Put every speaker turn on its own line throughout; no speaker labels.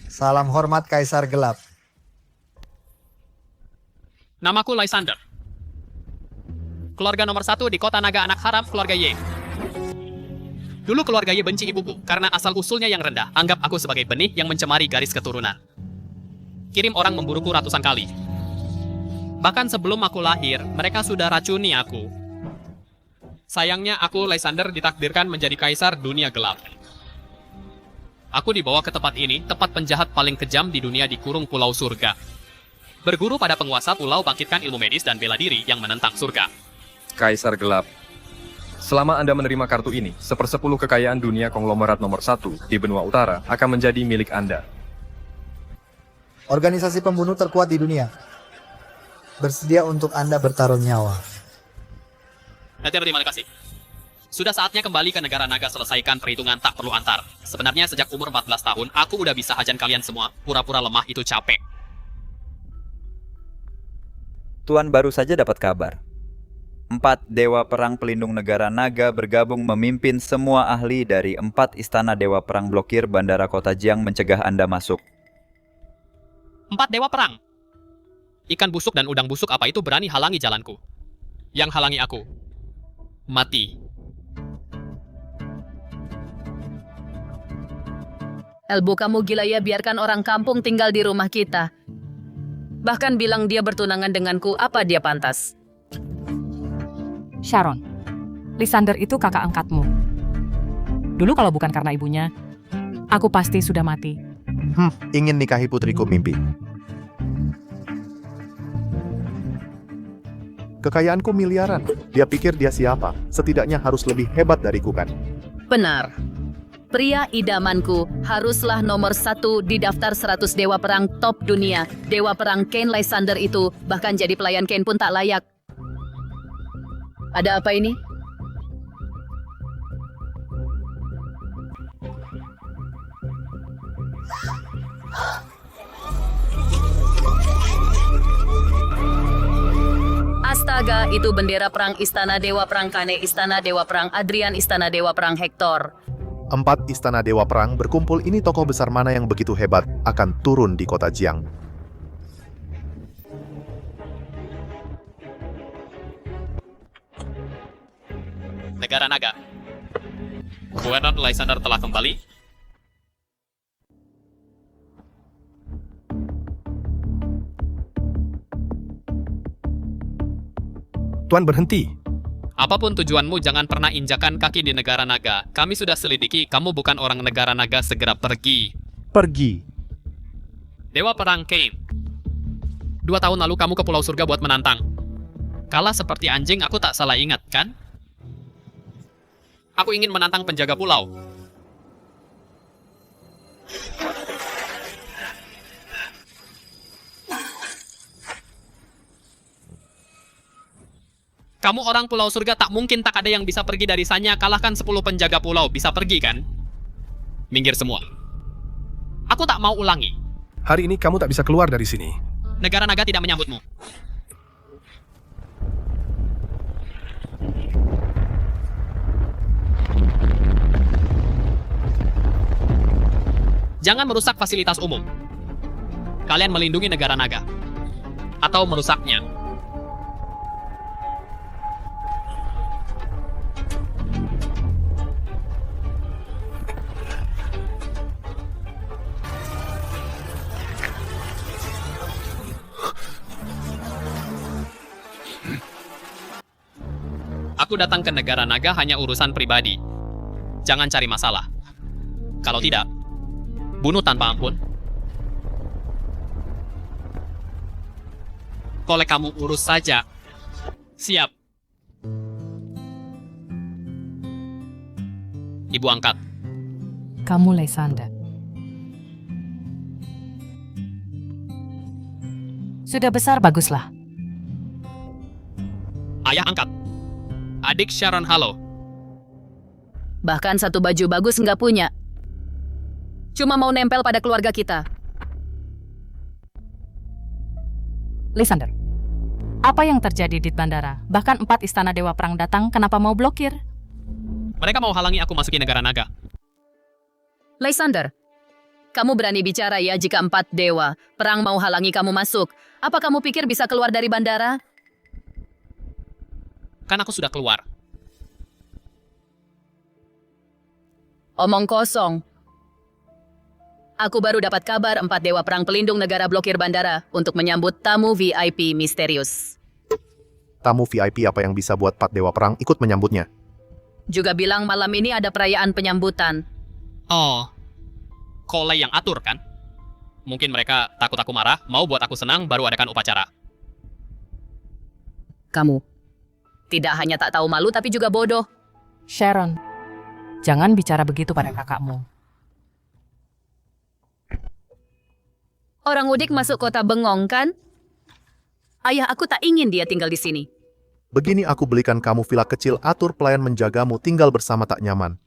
Salam hormat Kaisar Gelap.
Namaku Lysander. Keluarga nomor 1 di kota naga anak haram, keluarga Ye. Dulu keluarga Ye benci ibuku karena asal-usulnya yang rendah. Anggap aku sebagai benih yang mencemari garis keturunan. Kirim orang memburuku ratusan kali. Bahkan sebelum aku lahir, mereka sudah racuni aku. Sayangnya aku, Lysander, ditakdirkan menjadi kaisar dunia gelap. Aku dibawa ke tempat ini, tempat penjahat paling kejam di dunia dikurung Pulau Surga. Berguru pada penguasa pulau bangkitkan ilmu medis dan bela diri yang menentang surga.
Kaisar Gelap. Selama Anda menerima kartu ini, 1/10 kekayaan dunia konglomerat nomor 1 di benua utara akan menjadi milik Anda.
Organisasi pembunuh terkuat di dunia. Bersedia untuk Anda bertaruh nyawa.
Terima kasih. Sudah saatnya kembali ke negara naga, selesaikan perhitungan tak perlu antar. Sebenarnya sejak umur 14 tahun, aku udah bisa hajan kalian semua. Pura-pura lemah itu capek.
Tuan baru saja dapat kabar. 4 Dewa Perang Pelindung Negara Naga bergabung memimpin semua ahli dari 4 istana Dewa Perang blokir Bandara Kota Jiang mencegah Anda masuk.
4 dewa perang. Ikan busuk dan udang busuk apa itu berani halangi jalanku. Yang halangi aku mati.
Elbo, kamu gila ya, biarkan orang kampung tinggal di rumah kita. Bahkan bilang dia bertunangan denganku, apa dia pantas?
Sharon, Lysander itu kakak angkatmu. Dulu kalau bukan karena ibunya, aku pasti sudah mati.
Ingin nikahi putriku mimpi. Kekayaanku miliaran. Dia pikir dia siapa? Setidaknya harus lebih hebat dariku kan?
Benar. Pria idamanku haruslah nomor 1 di daftar 100 dewa perang top dunia. Dewa perang Kane Lysander itu bahkan jadi pelayan Kane pun tak layak. Ada apa ini? Astaga, itu bendera perang Istana Dewa Perang Kane, Istana Dewa Perang Adrian, Istana Dewa Perang Hector.
4 istana dewa perang berkumpul. Ini tokoh besar mana yang begitu hebat akan turun di kota Jiang.
Negara naga. Gubernur Lysander telah kembali.
Tuan berhenti.
Apapun tujuanmu, jangan pernah injakan kaki di negara naga. Kami sudah selidiki, kamu bukan orang negara naga, segera pergi.
Pergi.
Dewa Perang Kane. 2 tahun lalu kamu ke Pulau Surga buat menantang. Kalah seperti anjing, aku tak salah ingat, kan? Aku ingin menantang penjaga pulau. Kamu orang Pulau Surga, tak mungkin tak ada yang bisa pergi dari sana. Kalahkan 10 penjaga pulau, bisa pergi kan? Minggir semua. Aku tak mau ulangi.
Hari ini kamu tak bisa keluar dari sini.
Negara naga tidak menyambutmu. Jangan merusak fasilitas umum. Kalian melindungi negara naga. Atau merusaknya. Aku datang ke negara naga hanya urusan pribadi. Jangan cari masalah. Kalau tidak, bunuh tanpa ampun. Kalau kamu urus saja. Siap. Ibu angkat.
Kamu Lysander. Sudah besar, baguslah.
Ayah angkat. Adik Sharon, halo.
Bahkan satu baju bagus nggak punya. Cuma mau nempel pada keluarga kita.
Lysander, apa yang terjadi di bandara? Bahkan 4 istana Dewa Perang datang, kenapa mau blokir?
Mereka mau halangi aku masuki negara naga.
Lysander, Kamu berani bicara ya jika 4 dewa perang mau halangi kamu masuk. Apa kamu pikir bisa keluar dari bandara?
Kan aku sudah keluar.
Omong kosong. Aku baru dapat kabar 4 dewa perang pelindung negara blokir bandara untuk menyambut tamu VIP misterius.
Tamu VIP apa yang bisa buat 4 dewa perang ikut menyambutnya?
Juga bilang malam ini ada perayaan penyambutan.
Oh, Kolei yang atur kan? Mungkin mereka takut aku marah, mau buat aku senang, baru adakan upacara.
Kamu tidak hanya tak tahu malu tapi juga bodoh.
Sharon, jangan bicara begitu pada kakakmu.
Orang udik masuk kota bengong kan? Ayah aku tak ingin dia tinggal di sini.
Begini aku belikan kamu villa kecil, atur pelayan menjagamu, tinggal bersama tak nyaman.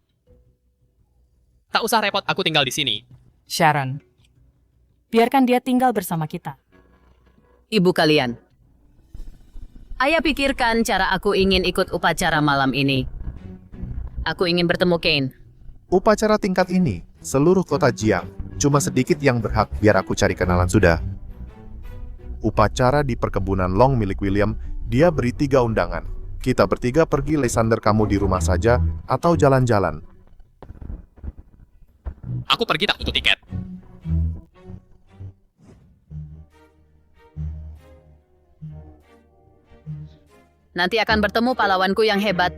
Tak usah repot, aku tinggal di sini.
Sharon, biarkan dia tinggal bersama kita.
Ibu kalian. Ayah pikirkan cara aku ingin ikut upacara malam ini. Aku ingin bertemu Kane.
Upacara tingkat ini, seluruh kota Jiang, cuma sedikit yang berhak, biar aku cari kenalan sudah. Upacara di perkebunan Long milik William, dia beri 3 undangan. Kita bertiga pergi, Lysander kamu di rumah saja, atau jalan-jalan.
Aku pergi tak butuh tiket.
Nanti akan bertemu pahlawanku yang hebat.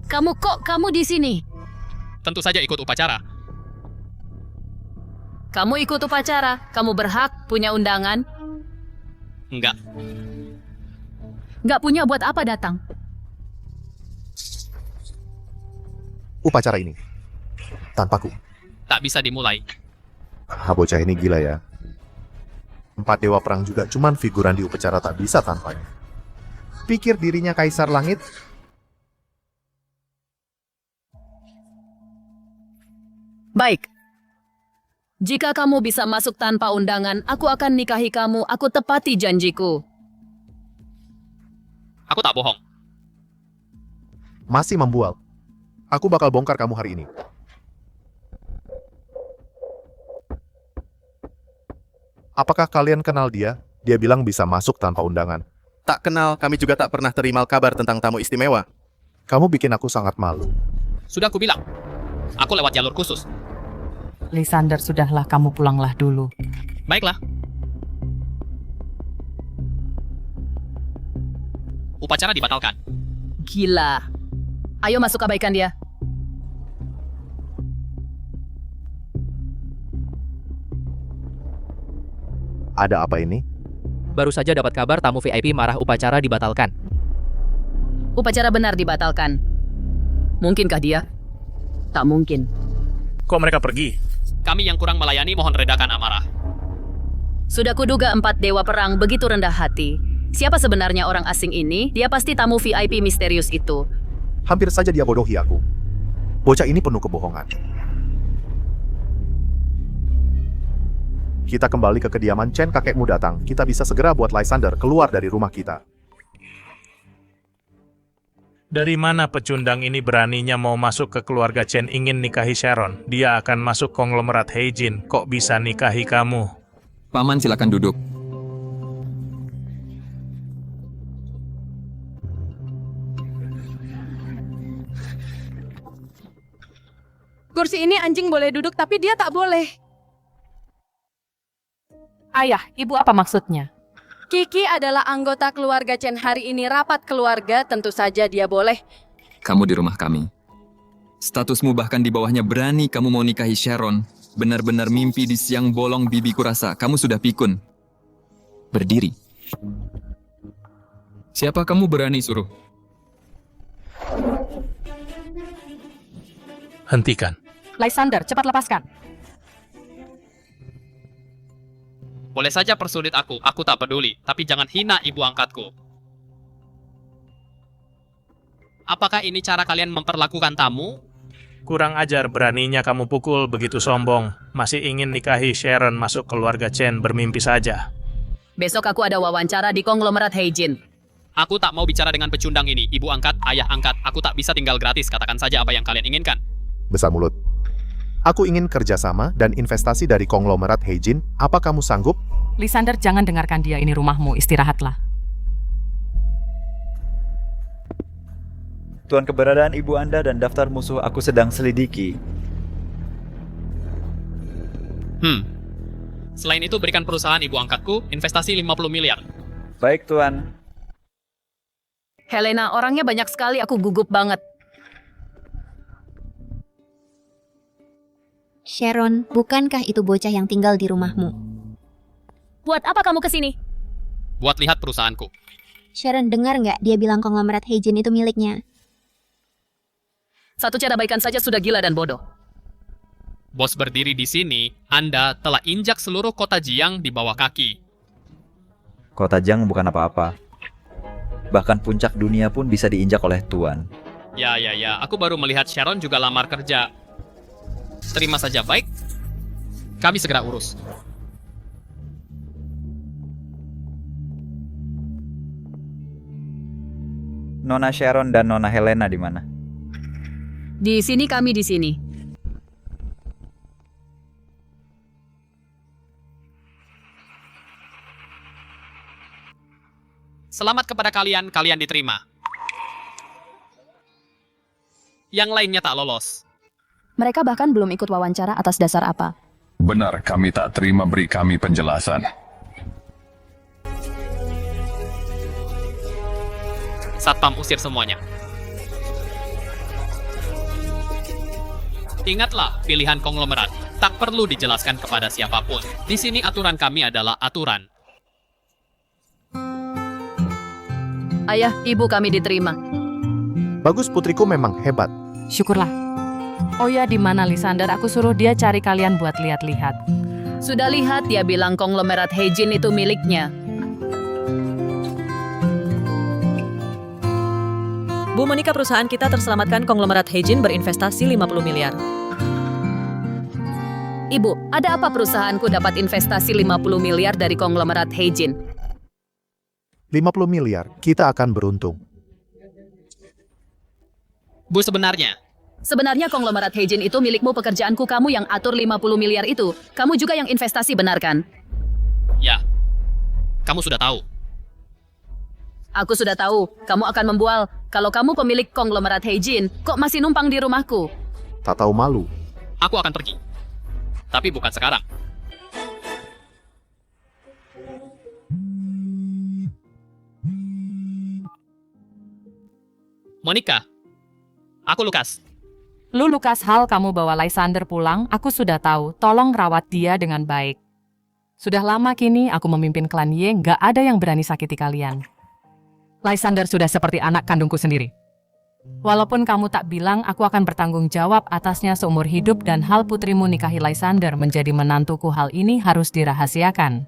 Kamu di sini?
Tentu saja ikut upacara.
Kamu ikut upacara, kamu berhak punya undangan.
Enggak.
Nggak punya buat apa datang?
Upacara ini, tanpaku.
Tak bisa dimulai.
Bocah ini gila ya. 4 dewa perang juga cuman figuran di upacara, tak bisa tanpanya. Pikir dirinya kaisar langit?
Baik. Jika kamu bisa masuk tanpa undangan, aku akan nikahi kamu. Aku tepati janjiku.
Aku tak bohong.
Masih membual. Aku bakal bongkar kamu hari ini. Apakah kalian kenal dia? Dia bilang bisa masuk tanpa undangan.
Tak kenal, kami juga tak pernah terima kabar tentang tamu istimewa.
Kamu bikin aku sangat malu.
Sudah aku bilang. Aku lewat jalur khusus.
Lysander, sudahlah, kamu pulanglah dulu.
Baiklah. Upacara dibatalkan.
Gila. Ayo masuk, abaikan dia.
Ada apa ini?
Baru saja dapat kabar tamu VIP marah upacara dibatalkan.
Upacara benar dibatalkan. Mungkinkah dia? Tak mungkin.
Kok mereka pergi?
Kami yang kurang melayani mohon redakan amarah.
Sudah kuduga 4 dewa perang begitu rendah hati. Siapa sebenarnya orang asing ini? Dia pasti tamu VIP misterius itu.
Hampir saja dia bodohi aku. Bocah ini penuh kebohongan. Kita kembali ke kediaman Chen, kakekmu datang. Kita bisa segera buat Lysander keluar dari rumah kita.
Dari mana pecundang ini beraninya mau masuk ke keluarga Chen ingin nikahi Sharon? Dia akan masuk konglomerat Heijin. Kok bisa nikahi kamu?
Paman, silakan duduk.
Kursi ini anjing boleh duduk tapi dia tak boleh.
Ayah, ibu apa maksudnya?
Kiki adalah anggota keluarga Chen hari ini rapat keluarga, tentu saja dia boleh.
Kamu di rumah kami. Statusmu bahkan di bawahnya berani kamu mau nikahi Sharon. Benar-benar mimpi di siang bolong bibiku rasa. Kamu sudah pikun. Berdiri. Siapa kamu berani suruh?
Hentikan.
Lysander, cepat lepaskan.
Boleh saja persulit aku tak peduli. Tapi jangan hina ibu angkatku. Apakah ini cara kalian memperlakukan tamu?
Kurang ajar, beraninya kamu pukul, begitu sombong. Masih ingin nikahi Sharon masuk keluarga Chen, bermimpi saja.
Besok aku ada wawancara di konglomerat Heijin.
Aku tak mau bicara dengan pecundang ini. Ibu angkat, ayah angkat, aku tak bisa tinggal gratis. Katakan saja apa yang kalian inginkan.
Besar mulut. Aku ingin kerjasama dan investasi dari konglomerat Heijin. Apa kamu sanggup?
Lysander, jangan dengarkan dia, ini rumahmu, istirahatlah.
Tuan, keberadaan ibu Anda dan daftar musuh aku sedang selidiki.
Selain itu, berikan perusahaan ibu angkatku investasi 50 miliar.
Baik, Tuan.
Helena, orangnya banyak sekali, aku gugup banget.
Sharon, bukankah itu bocah yang tinggal di rumahmu?
Buat apa kamu kesini?
Buat lihat perusahaanku.
Sharon, dengar nggak dia bilang konglomerat Heijin itu miliknya?
Satu cara baikan saja sudah gila dan bodoh.
Bos berdiri di sini, Anda telah injak seluruh kota Jiang di bawah kaki.
Kota Jiang bukan apa-apa. Bahkan puncak dunia pun bisa diinjak oleh Tuan.
Ya, aku baru melihat Sharon juga lamar kerja. Terima saja, baik. Kami segera urus.
Nona Sharon dan Nona Helena di mana?
Di sini, kami di sini.
Selamat kepada kalian, kalian diterima. Yang lainnya tak lolos.
Mereka bahkan belum ikut wawancara atas dasar apa.
Benar, kami tak terima, beri kami penjelasan.
Satpam usir semuanya. Ingatlah, pilihan konglomerat tak perlu dijelaskan kepada siapapun. Di sini aturan kami adalah aturan.
Ayah, ibu kami diterima.
Bagus, putriku memang hebat.
Syukurlah. Oh ya, di mana Lysander? Aku suruh dia cari kalian buat lihat-lihat.
Sudah lihat, dia bilang konglomerat Heijin itu miliknya.
Bu Monica, perusahaan kita terselamatkan konglomerat Heijin berinvestasi 50 miliar.
Ibu, ada apa perusahaanku dapat investasi 50 miliar dari konglomerat Heijin?
50 miliar, kita akan beruntung.
Bu, sebenarnya
konglomerat Heijin itu milikmu, pekerjaanku kamu yang atur 50 miliar itu. Kamu juga yang investasi, benar kan?
Ya, kamu sudah tahu.
Aku sudah tahu, kamu akan membual. Kalau kamu pemilik konglomerat Heijin, kok masih numpang di rumahku?
Tak tahu malu.
Aku akan pergi. Tapi bukan sekarang. Monica, aku Lukas.
Lu Lukas, hal kamu bawa Lysander pulang, aku sudah tahu. Tolong rawat dia dengan baik. Sudah lama kini aku memimpin klan Ye, nggak ada yang berani sakiti kalian. Lysander sudah seperti anak kandungku sendiri. Walaupun kamu tak bilang, aku akan bertanggung jawab atasnya seumur hidup dan hal putrimu nikahi Lysander menjadi menantuku, hal ini harus dirahasiakan.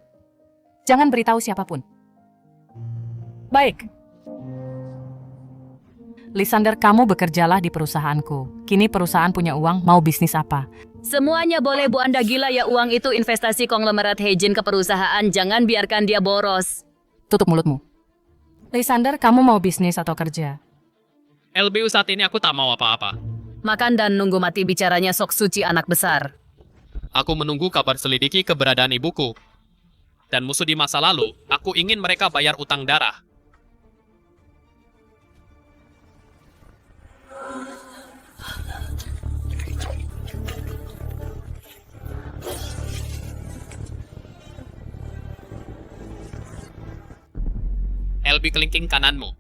Jangan beritahu siapapun. Baik. Lysander, kamu bekerjalah di perusahaanku. Kini perusahaan punya uang, mau bisnis apa?
Semuanya boleh, Bu. Anda gila ya, uang itu investasi konglomerat Heijin ke perusahaan. Jangan biarkan dia boros.
Tutup mulutmu. Lysander, kamu mau bisnis atau kerja?
LBU saat ini aku tak mau apa-apa.
Makan dan nunggu mati, bicaranya sok suci anak besar.
Aku menunggu kabar selidiki keberadaan ibuku. Dan musuh di masa lalu, aku ingin mereka bayar utang darah. LB kelingking kananmu.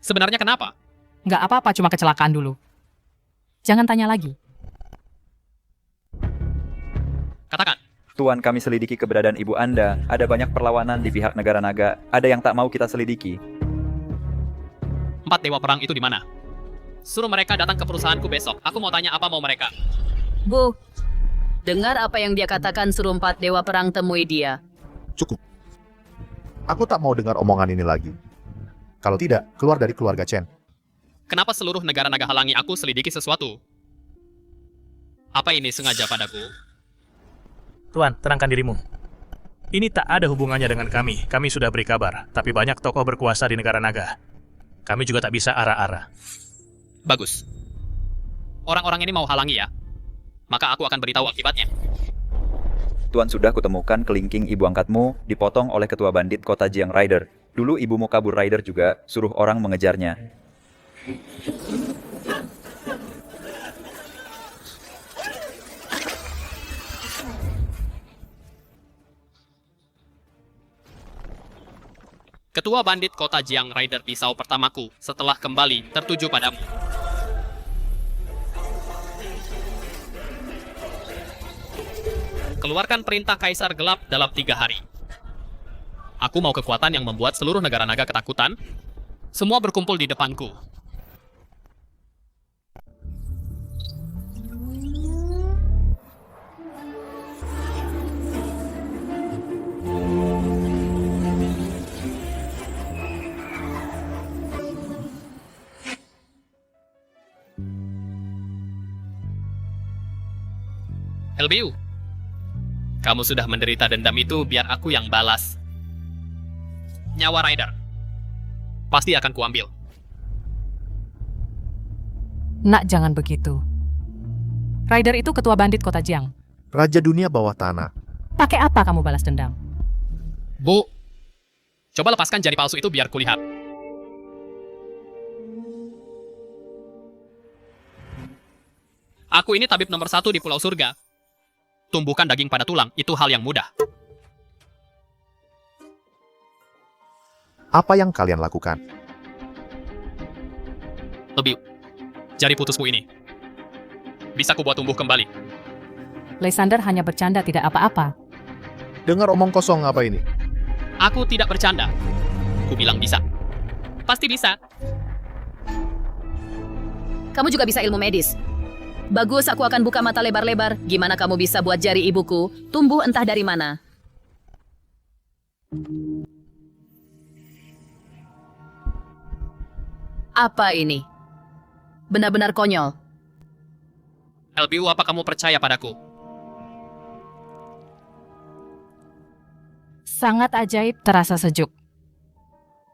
Sebenarnya kenapa?
Nggak apa-apa, cuma kecelakaan dulu. Jangan tanya lagi.
Katakan.
Tuan, kami selidiki keberadaan ibu Anda. Ada banyak perlawanan di pihak negara naga. Ada yang tak mau kita selidiki.
4 dewa perang itu di mana? Suruh mereka datang ke perusahaanku besok. Aku mau tanya apa mau mereka.
Bu, dengar apa yang dia katakan, suruh 4 dewa perang temui dia.
Cukup. Aku tak mau dengar omongan ini lagi. Kalau tidak, keluar dari keluarga Chen.
Kenapa seluruh negara naga halangi aku selidiki sesuatu? Apa ini sengaja padaku?
Tuan, tenangkan dirimu. Ini tak ada hubungannya dengan kami. Kami sudah beri kabar, tapi banyak tokoh berkuasa di negara naga. Kami juga tak bisa arah-arah.
Bagus. Orang-orang ini mau halangi ya? Maka aku akan beritahu akibatnya.
Tuan, sudah kutemukan kelingking ibu angkatmu dipotong oleh ketua bandit kota Jiang Rider. Dulu ibumu kabur Rider juga, suruh orang mengejarnya.
Ketua bandit kota Jiang Rider pisau pertamaku setelah kembali tertuju padamu. Keluarkan perintah Kaisar Gelap dalam 3 hari. Aku mau kekuatan yang membuat seluruh negara naga ketakutan. Semua berkumpul di depanku. LBU, kamu sudah menderita dendam itu, biar aku yang balas. Nyawa Rider pasti akan kuambil.
Nak, jangan begitu. Rider itu ketua bandit kota Jiang.
Raja dunia bawah tanah.
Pakai apa kamu balas dendam?
Bu, coba lepaskan jari palsu itu biar kulihat. Aku ini tabib nomor 1 di Pulau Surga. Tumbuhkan daging pada tulang, itu hal yang mudah.
Apa yang kalian lakukan?
Lebih, jari putusku ini bisa kubuat tumbuh kembali.
Lysander hanya bercanda, tidak apa-apa.
Dengar omong kosong apa ini?
Aku tidak bercanda. Ku bilang bisa. Pasti bisa.
Kamu juga bisa ilmu medis. Bagus, aku akan buka mata lebar-lebar. Gimana kamu bisa buat jari ibuku tumbuh entah dari mana? Apa ini? Benar-benar konyol.
LBU, apa kamu percaya padaku?
Sangat ajaib, terasa sejuk.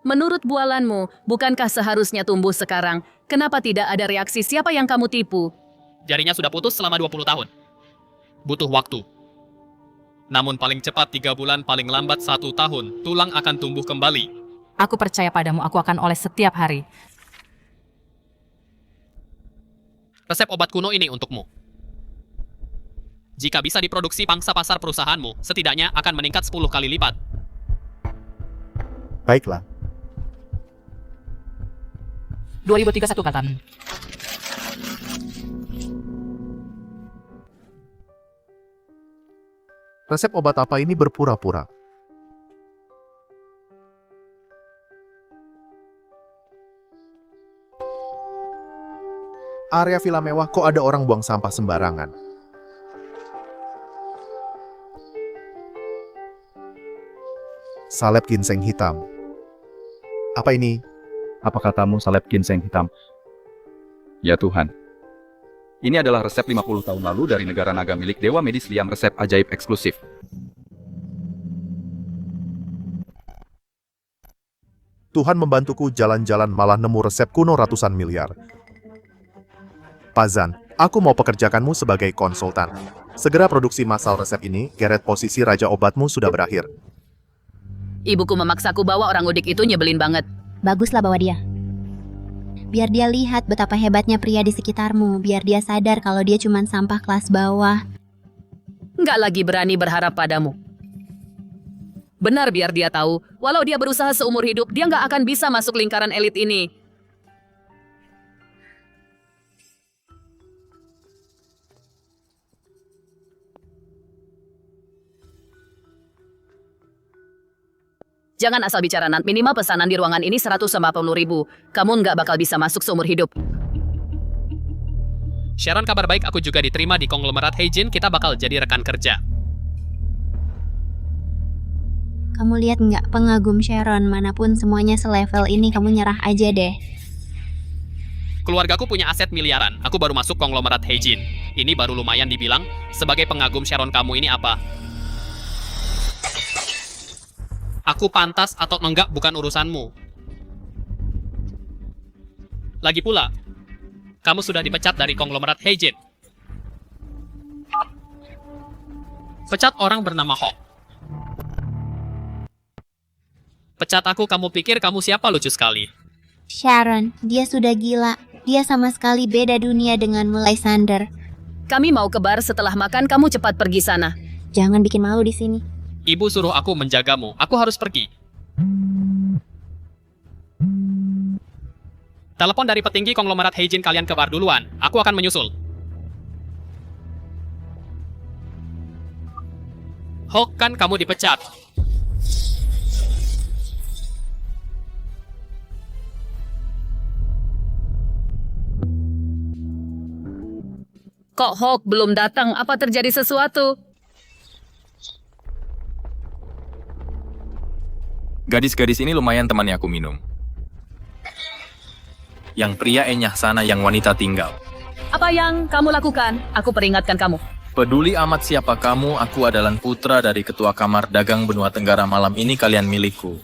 Menurut bualanmu, bukankah seharusnya tumbuh sekarang? Kenapa tidak ada reaksi? Siapa yang kamu tipu?
Jarinya sudah putus selama 20 tahun. Butuh waktu. Namun paling cepat 3 bulan, paling lambat 1 tahun, tulang akan tumbuh kembali.
Aku percaya padamu, aku akan oles setiap hari.
Resep obat kuno ini untukmu. Jika bisa diproduksi, pangsa pasar perusahaanmu setidaknya akan meningkat 10 kali lipat.
Baiklah.
2031 katan.
Resep obat apa ini berpura-pura? Area villa mewah, kok ada orang buang sampah sembarangan? Salep ginseng hitam. Apa ini?
Apa katamu salep ginseng hitam? Ya Tuhan. Ini adalah resep 50 tahun lalu dari negara naga milik Dewa Medis Liam, resep ajaib eksklusif.
Tuhan membantuku jalan-jalan malah nemu resep kuno ratusan miliar. Pazan, aku mau pekerjakanmu sebagai konsultan. Segera produksi massal resep ini, Geret, posisi Raja Obatmu sudah berakhir.
Ibuku memaksaku bawa orang udik itu, nyebelin banget.
Baguslah bawa dia. Biar dia lihat betapa hebatnya pria di sekitarmu. Biar dia sadar kalau dia cuma sampah kelas bawah.
Nggak lagi berani berharap padamu. Benar, biar dia tahu, walau dia berusaha seumur hidup, dia nggak akan bisa masuk lingkaran elit ini. Jangan asal bicara, Nat. Minimal pesanan di ruangan ini 150.000. Kamu nggak bakal bisa masuk seumur hidup.
Sharon, kabar baik, aku juga diterima di konglomerat Heijin. Kita bakal jadi rekan kerja.
Kamu lihat nggak, pengagum Sharon, manapun semuanya selevel ini, kamu nyerah aja deh.
Keluargaku punya aset miliaran. Aku baru masuk konglomerat Heijin. Ini baru lumayan dibilang. Sebagai pengagum Sharon, kamu ini apa? Aku pantas atau enggak bukan urusanmu. Lagi pula, kamu sudah dipecat dari konglomerat Heijin. Pecat orang bernama Hawk. Pecat aku, kamu pikir kamu siapa? Lucu sekali.
Sharon, dia sudah gila. Dia sama sekali beda dunia denganmu, Lysander.
Kami mau ke bar setelah makan, kamu cepat pergi sana.
Jangan bikin malu di sini.
Ibu suruh aku menjagamu. Aku harus pergi. Telepon dari petinggi konglomerat Heijin, kalian ke bar duluan. Aku akan menyusul. Hawk, kan kamu dipecat.
Kok Hawk belum datang? Apa terjadi sesuatu?
Gadis-gadis ini lumayan temannya aku minum. Yang pria enyah sana, yang wanita tinggal.
Apa yang kamu lakukan? Aku peringatkan kamu.
Peduli amat siapa kamu, aku adalah putra dari ketua kamar dagang benua tenggara. Malam ini kalian milikku.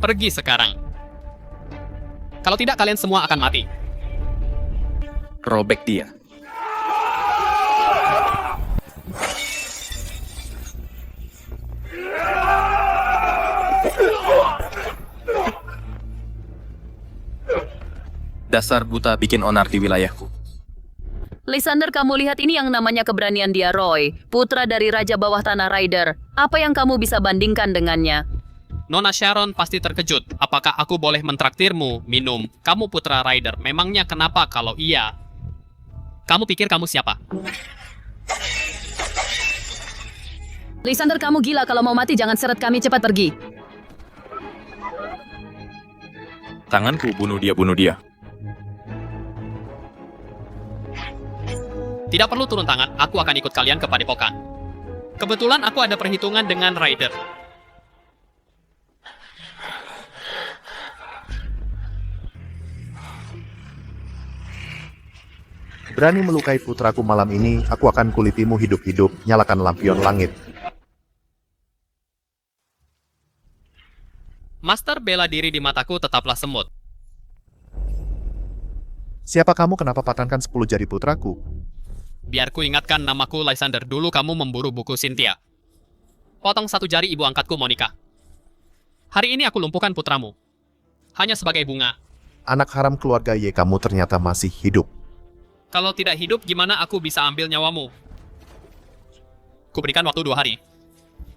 Pergi sekarang. Kalau tidak, kalian semua akan mati.
Robek dia. Dasar buta bikin onar di wilayahku.
Lysander, kamu lihat ini yang namanya keberanian dia, Roy. Putra dari Raja Bawah Tanah Rider. Apa yang kamu bisa bandingkan dengannya?
Nona Sharon pasti terkejut. Apakah aku boleh mentraktirmu minum? Kamu putra Rider. Memangnya kenapa kalau iya? Kamu pikir kamu siapa?
Lysander, kamu gila. Kalau mau mati jangan seret kami, cepat pergi.
Tanganku, bunuh dia, bunuh dia.
Tidak perlu turun tangan, aku akan ikut kalian ke padepokan. Kebetulan aku ada perhitungan dengan Rider.
Berani melukai putraku malam ini, aku akan kulitimu hidup-hidup, nyalakan lampion langit.
Master bela diri di mataku tetaplah semut.
Siapa kamu, kenapa patahkan 10 jari putraku?
Biar ku ingatkan namaku Lysander. Dulu kamu memburu buku Cynthia. Potong 1 jari ibu angkatku Monica. Hari ini aku lumpuhkan putramu. Hanya sebagai bunga.
Anak haram keluarga Y, kamu ternyata masih hidup.
Kalau tidak hidup, gimana aku bisa ambil nyawamu? Kuberikan waktu 2 hari.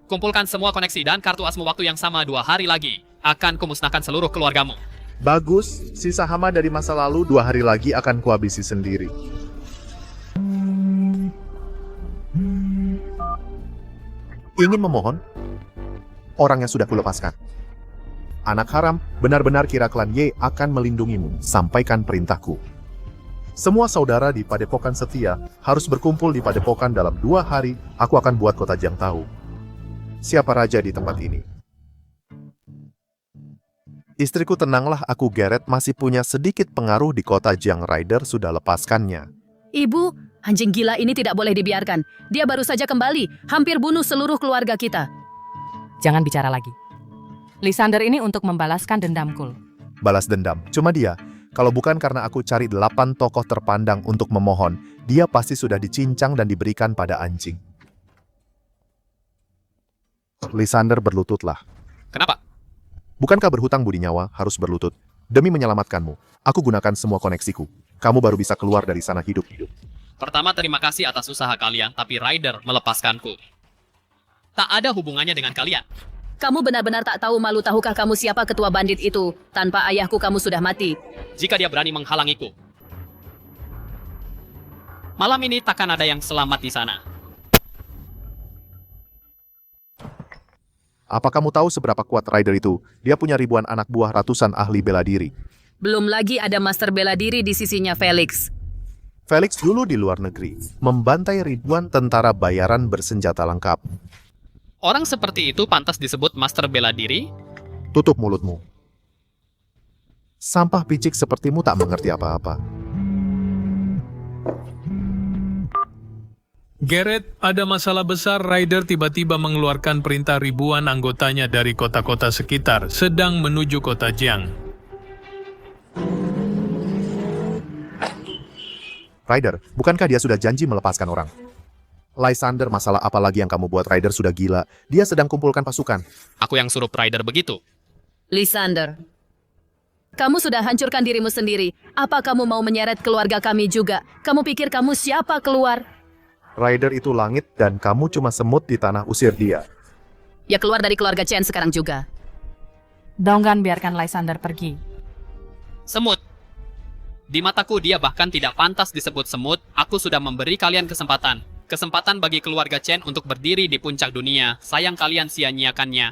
Kumpulkan semua koneksi dan kartu asmu waktu yang sama 2 hari lagi. Akan kumusnahkan seluruh keluargamu.
Bagus, sisa hama dari masa lalu 2 hari lagi akan kuhabisi sendiri. Ingin memohon? Orang yang sudah kulepaskan. Anak haram, benar-benar kira klan Y akan melindungimu. Sampaikan perintahku. Semua saudara di Padepokan Setia harus berkumpul di Padepokan dalam 2 hari. Aku akan buat Kota Jiang tahu siapa raja di tempat ini. Istriku, tenanglah, aku Garrett masih punya sedikit pengaruh di Kota Jiang. Rider sudah lepaskannya.
Ibu, anjing gila ini tidak boleh dibiarkan. Dia baru saja kembali, hampir bunuh seluruh keluarga kita.
Jangan bicara lagi. Lysander ini untuk membalaskan dendamku.
Balas dendam, cuma dia. Kalau bukan karena aku cari 8 tokoh terpandang untuk memohon, dia pasti sudah dicincang dan diberikan pada anjing. Lysander, berlututlah.
Kenapa?
Bukankah berhutang budi nyawa harus berlutut? Demi menyelamatkanmu, aku gunakan semua koneksiku. Kamu baru bisa keluar dari sana hidup-hidup.
Pertama, terima kasih atas usaha kalian, tapi Rider melepaskanku. Tak ada hubungannya dengan kalian.
Kamu benar-benar tak tahu malu. Tahukah kamu siapa ketua bandit itu? Tanpa ayahku kamu sudah mati.
Jika dia berani menghalangiku. Malam ini takkan ada yang selamat di sana.
Apa kamu tahu seberapa kuat Rider itu? Dia punya ribuan anak buah, ratusan ahli bela diri.
Belum lagi ada master bela diri di sisinya Felix.
Felix dulu di luar negeri, membantai ribuan tentara bayaran bersenjata lengkap.
Orang seperti itu pantas disebut master bela diri?
Tutup mulutmu. Sampah picik sepertimu tak mengerti apa-apa.
Garrett, ada masalah besar. Ryder tiba-tiba mengeluarkan perintah ribuan anggotanya dari kota-kota sekitar sedang menuju kota Jiang.
Ryder, bukankah dia sudah janji melepaskan orang? Lysander, masalah apa lagi yang kamu buat? Ryder sudah gila. Dia sedang kumpulkan pasukan.
Aku yang suruh Ryder begitu.
Lysander, kamu sudah hancurkan dirimu sendiri. Apa kamu mau menyeret keluarga kami juga? Kamu pikir kamu siapa keluar?
Ryder itu langit dan kamu cuma semut di tanah, usir dia.
Ya keluar dari keluarga Chen sekarang juga.
Donggan biarkan Lysander pergi.
Semut. Di mataku dia bahkan tidak pantas disebut semut. Aku sudah memberi kalian kesempatan. Kesempatan bagi keluarga Chen untuk berdiri di puncak dunia. Sayang kalian sia-nyiakannya.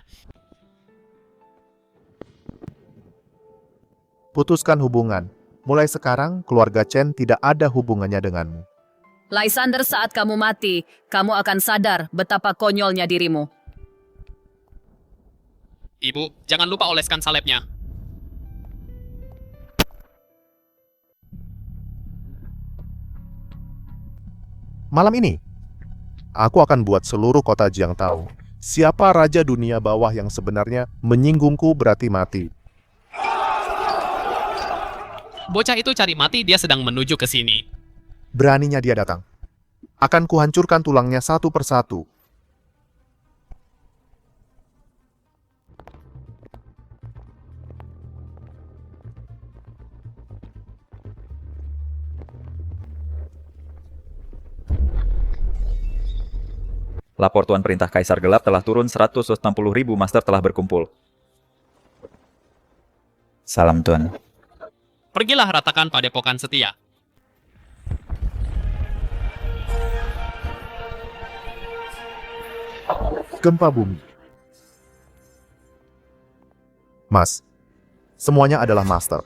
Putuskan hubungan. Mulai sekarang, keluarga Chen tidak ada hubungannya denganmu.
Lysander, saat kamu mati, kamu akan sadar betapa konyolnya dirimu.
Ibu, jangan lupa oleskan salebnya.
Malam ini, aku akan buat seluruh kota Jiang tahu siapa raja dunia bawah yang sebenarnya. Menyinggungku berarti mati.
Bocah itu cari mati, dia sedang menuju ke sini.
Beraninya dia datang. Akan kuhancurkan tulangnya satu persatu.
Lapor Tuan Perintah Kaisar Gelap telah turun. 160.000 master telah berkumpul. Salam Tuan.
Pergilah ratakan padepokan setia.
Gempa bumi. Mas, semuanya adalah master.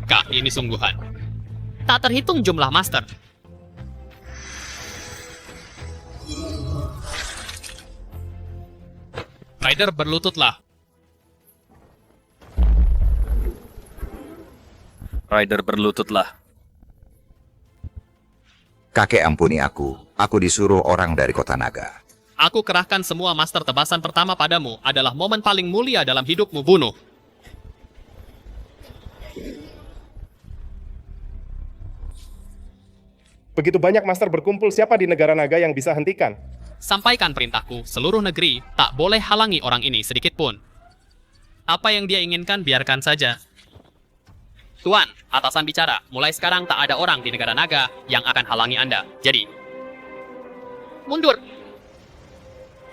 Kak, ini sungguhan. Tak terhitung jumlah master. Ryder, berlututlah.
Ryder, berlututlah.
Kakek ampuni aku. Aku disuruh orang dari kota naga.
Aku kerahkan semua master tebasan pertama padamu. Adalah momen paling mulia dalam hidupmu, bunuh.
Begitu banyak master berkumpul, siapa di negara naga yang bisa hentikan?
Sampaikan perintahku, seluruh negeri tak boleh halangi orang ini sedikit pun. Apa yang dia inginkan biarkan saja. Tuan, atasan bicara, mulai sekarang tak ada orang di negara naga yang akan halangi Anda. Jadi, mundur.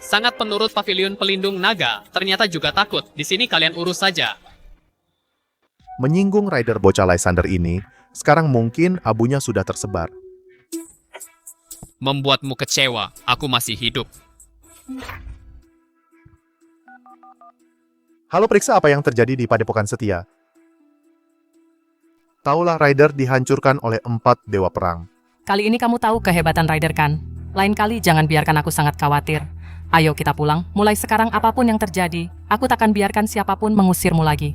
Sangat penurut pavilion pelindung naga, ternyata juga takut. Di sini kalian urus saja.
Menyinggung Ryder bocah Lysander ini, sekarang mungkin abunya sudah tersebar.
Membuatmu kecewa, aku masih hidup.
Halo, periksa apa yang terjadi di Padepokan Setia. Taulah Ryder dihancurkan oleh 4 dewa perang.
Kali ini kamu tahu kehebatan Ryder kan? Lain kali jangan biarkan aku sangat khawatir. Ayo kita pulang, mulai sekarang apapun yang terjadi, aku takkan biarkan siapapun mengusirmu lagi.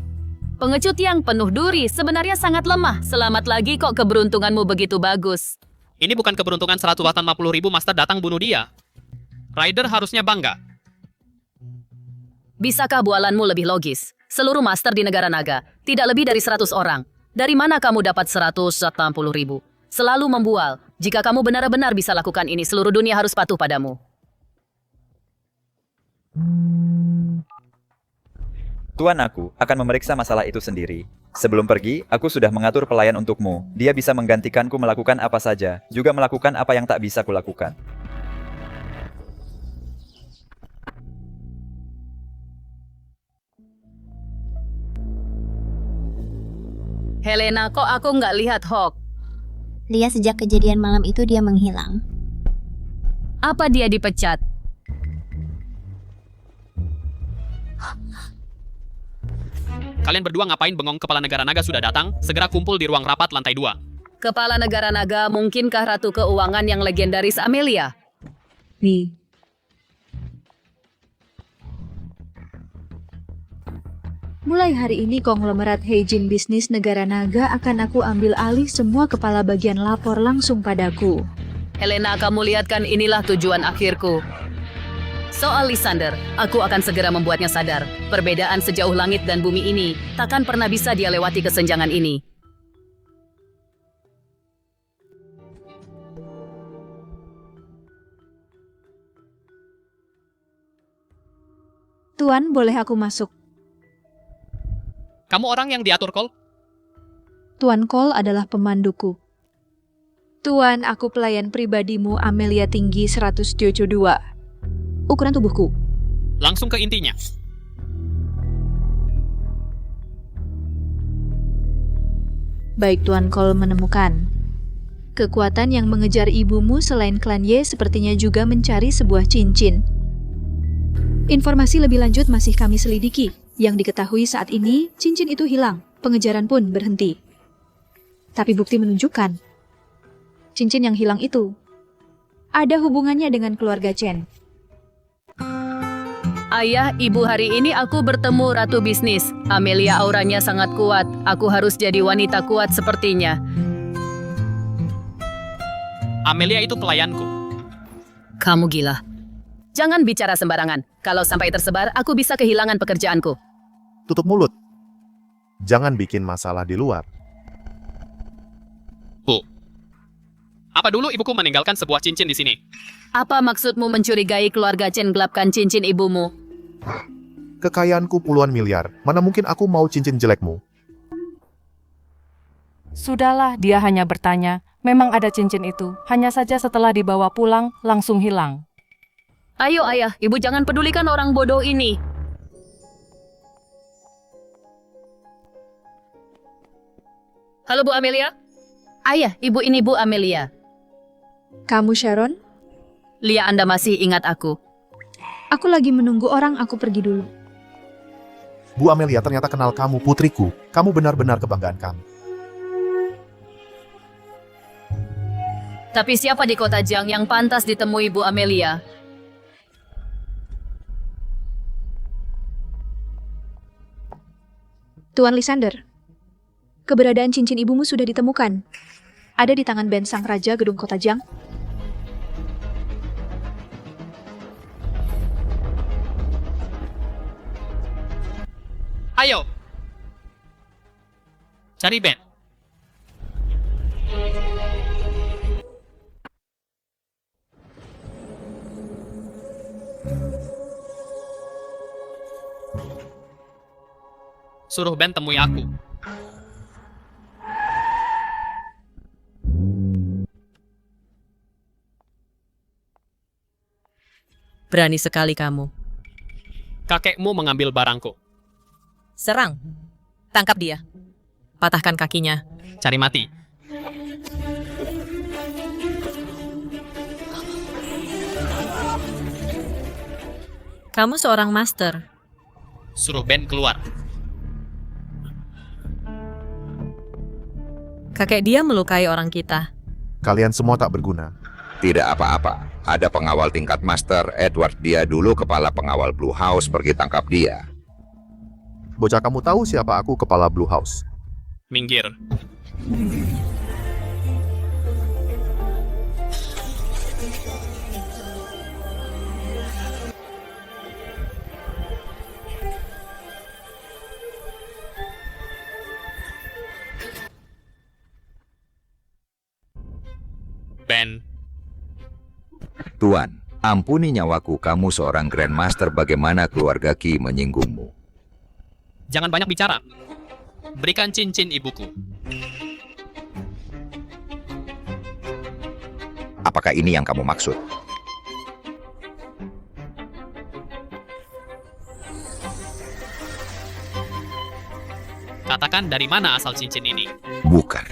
Pengecut yang penuh duri sebenarnya sangat lemah. Selamat lagi kok, keberuntunganmu begitu bagus.
Ini bukan keberuntungan 180.000 master datang bunuh dia. Ryder harusnya bangga.
Bisakah bualanmu lebih logis? Seluruh master di negara naga, tidak lebih dari 100 orang. Dari mana kamu dapat 180.000? Selalu membual. Jika kamu benar-benar bisa lakukan ini, seluruh dunia harus patuh padamu.
Tuan, aku akan memeriksa masalah itu sendiri. Sebelum pergi, aku sudah mengatur pelayan untukmu. Dia bisa menggantikanku melakukan apa saja, juga melakukan apa yang tak bisa kulakukan.
Helena, kok aku nggak lihat Hawk?
Lihat sejak kejadian malam itu dia menghilang.
Apa dia dipecat?
Kalian berdua ngapain bengong? Kepala negara naga sudah datang, segera kumpul di ruang rapat lantai 2.
Kepala negara naga, mungkinkah Ratu Keuangan yang legendaris Amelia?
Nih. Mulai hari ini konglomerat Heijin Bisnis Negara Naga akan aku ambil alih semua kepala bagian lapor langsung padaku.
Helena, kamu lihat kan, inilah tujuan akhirku. Soal Lysander, aku akan segera membuatnya sadar. Perbedaan sejauh langit dan bumi ini takkan pernah bisa dia lewati kesenjangan ini.
Tuan, boleh aku masuk?
Kamu orang yang diatur, Cole?
Tuan Cole adalah pemanduku. Tuan, aku pelayan pribadimu Amelia tinggi 172. Ukuran tubuhku.
Langsung ke intinya.
Baik, Tuan Cole menemukan. Kekuatan yang mengejar ibumu selain klan Ye sepertinya juga mencari sebuah cincin. Informasi lebih lanjut masih kami selidiki. Yang diketahui saat ini, cincin itu hilang. Pengejaran pun berhenti. Tapi bukti menunjukkan, cincin yang hilang itu ada hubungannya dengan keluarga Chen.
Ayah, ibu, hari ini aku bertemu Ratu Bisnis. Amelia auranya sangat kuat. Aku harus jadi wanita kuat sepertinya.
Amelia itu pelayanku.
Kamu gila. Jangan bicara sembarangan. Kalau sampai tersebar, aku bisa kehilangan pekerjaanku.
Tutup mulut. Jangan bikin masalah di luar.
Bu, apa dulu ibuku meninggalkan sebuah cincin di sini?
Apa maksudmu mencurigai keluarga Chen gelapkan cincin ibumu?
Kekayaanku puluhan miliar. Mana mungkin aku mau cincin jelekmu?
Sudahlah, dia hanya bertanya. Memang ada cincin itu. Hanya saja setelah dibawa pulang, langsung hilang.
Ayo ayah, ibu jangan pedulikan orang bodoh ini. Halo Bu Amelia? Ayah, ibu ini Bu Amelia.
Kamu Sharon?
Lia, Anda masih ingat aku?
Aku lagi menunggu orang, aku pergi dulu.
Bu Amelia ternyata kenal kamu, putriku. Kamu benar-benar kebanggaan kami.
Tapi siapa di kota Jiang yang pantas ditemui Bu Amelia?
Tuan Lysander, keberadaan cincin ibumu sudah ditemukan. Ada di tangan Ben Sang Raja Gedung Kota Jiang.
Ayo, cari Ben. Suruh Ben temui aku.
Berani sekali kamu.
Kakekmu mengambil barangku.
Serang. Tangkap dia. Patahkan kakinya.
Cari mati.
Kamu seorang master.
Suruh Ben keluar.
Kakek dia melukai orang kita.
Kalian semua tak berguna.
Tidak apa-apa. Ada pengawal tingkat master, Edward. Dia dulu kepala pengawal Blue House, pergi tangkap dia.
Bocah, kamu tahu siapa aku, kepala Blue House?
Minggir. Ben.
Tuan, ampuni nyawaku, kamu seorang Grandmaster, bagaimana keluarga Qi menyinggungmu?
Jangan banyak bicara. Berikan cincin ibuku.
Apakah ini yang kamu maksud?
Katakan dari mana asal cincin ini?
Bukan.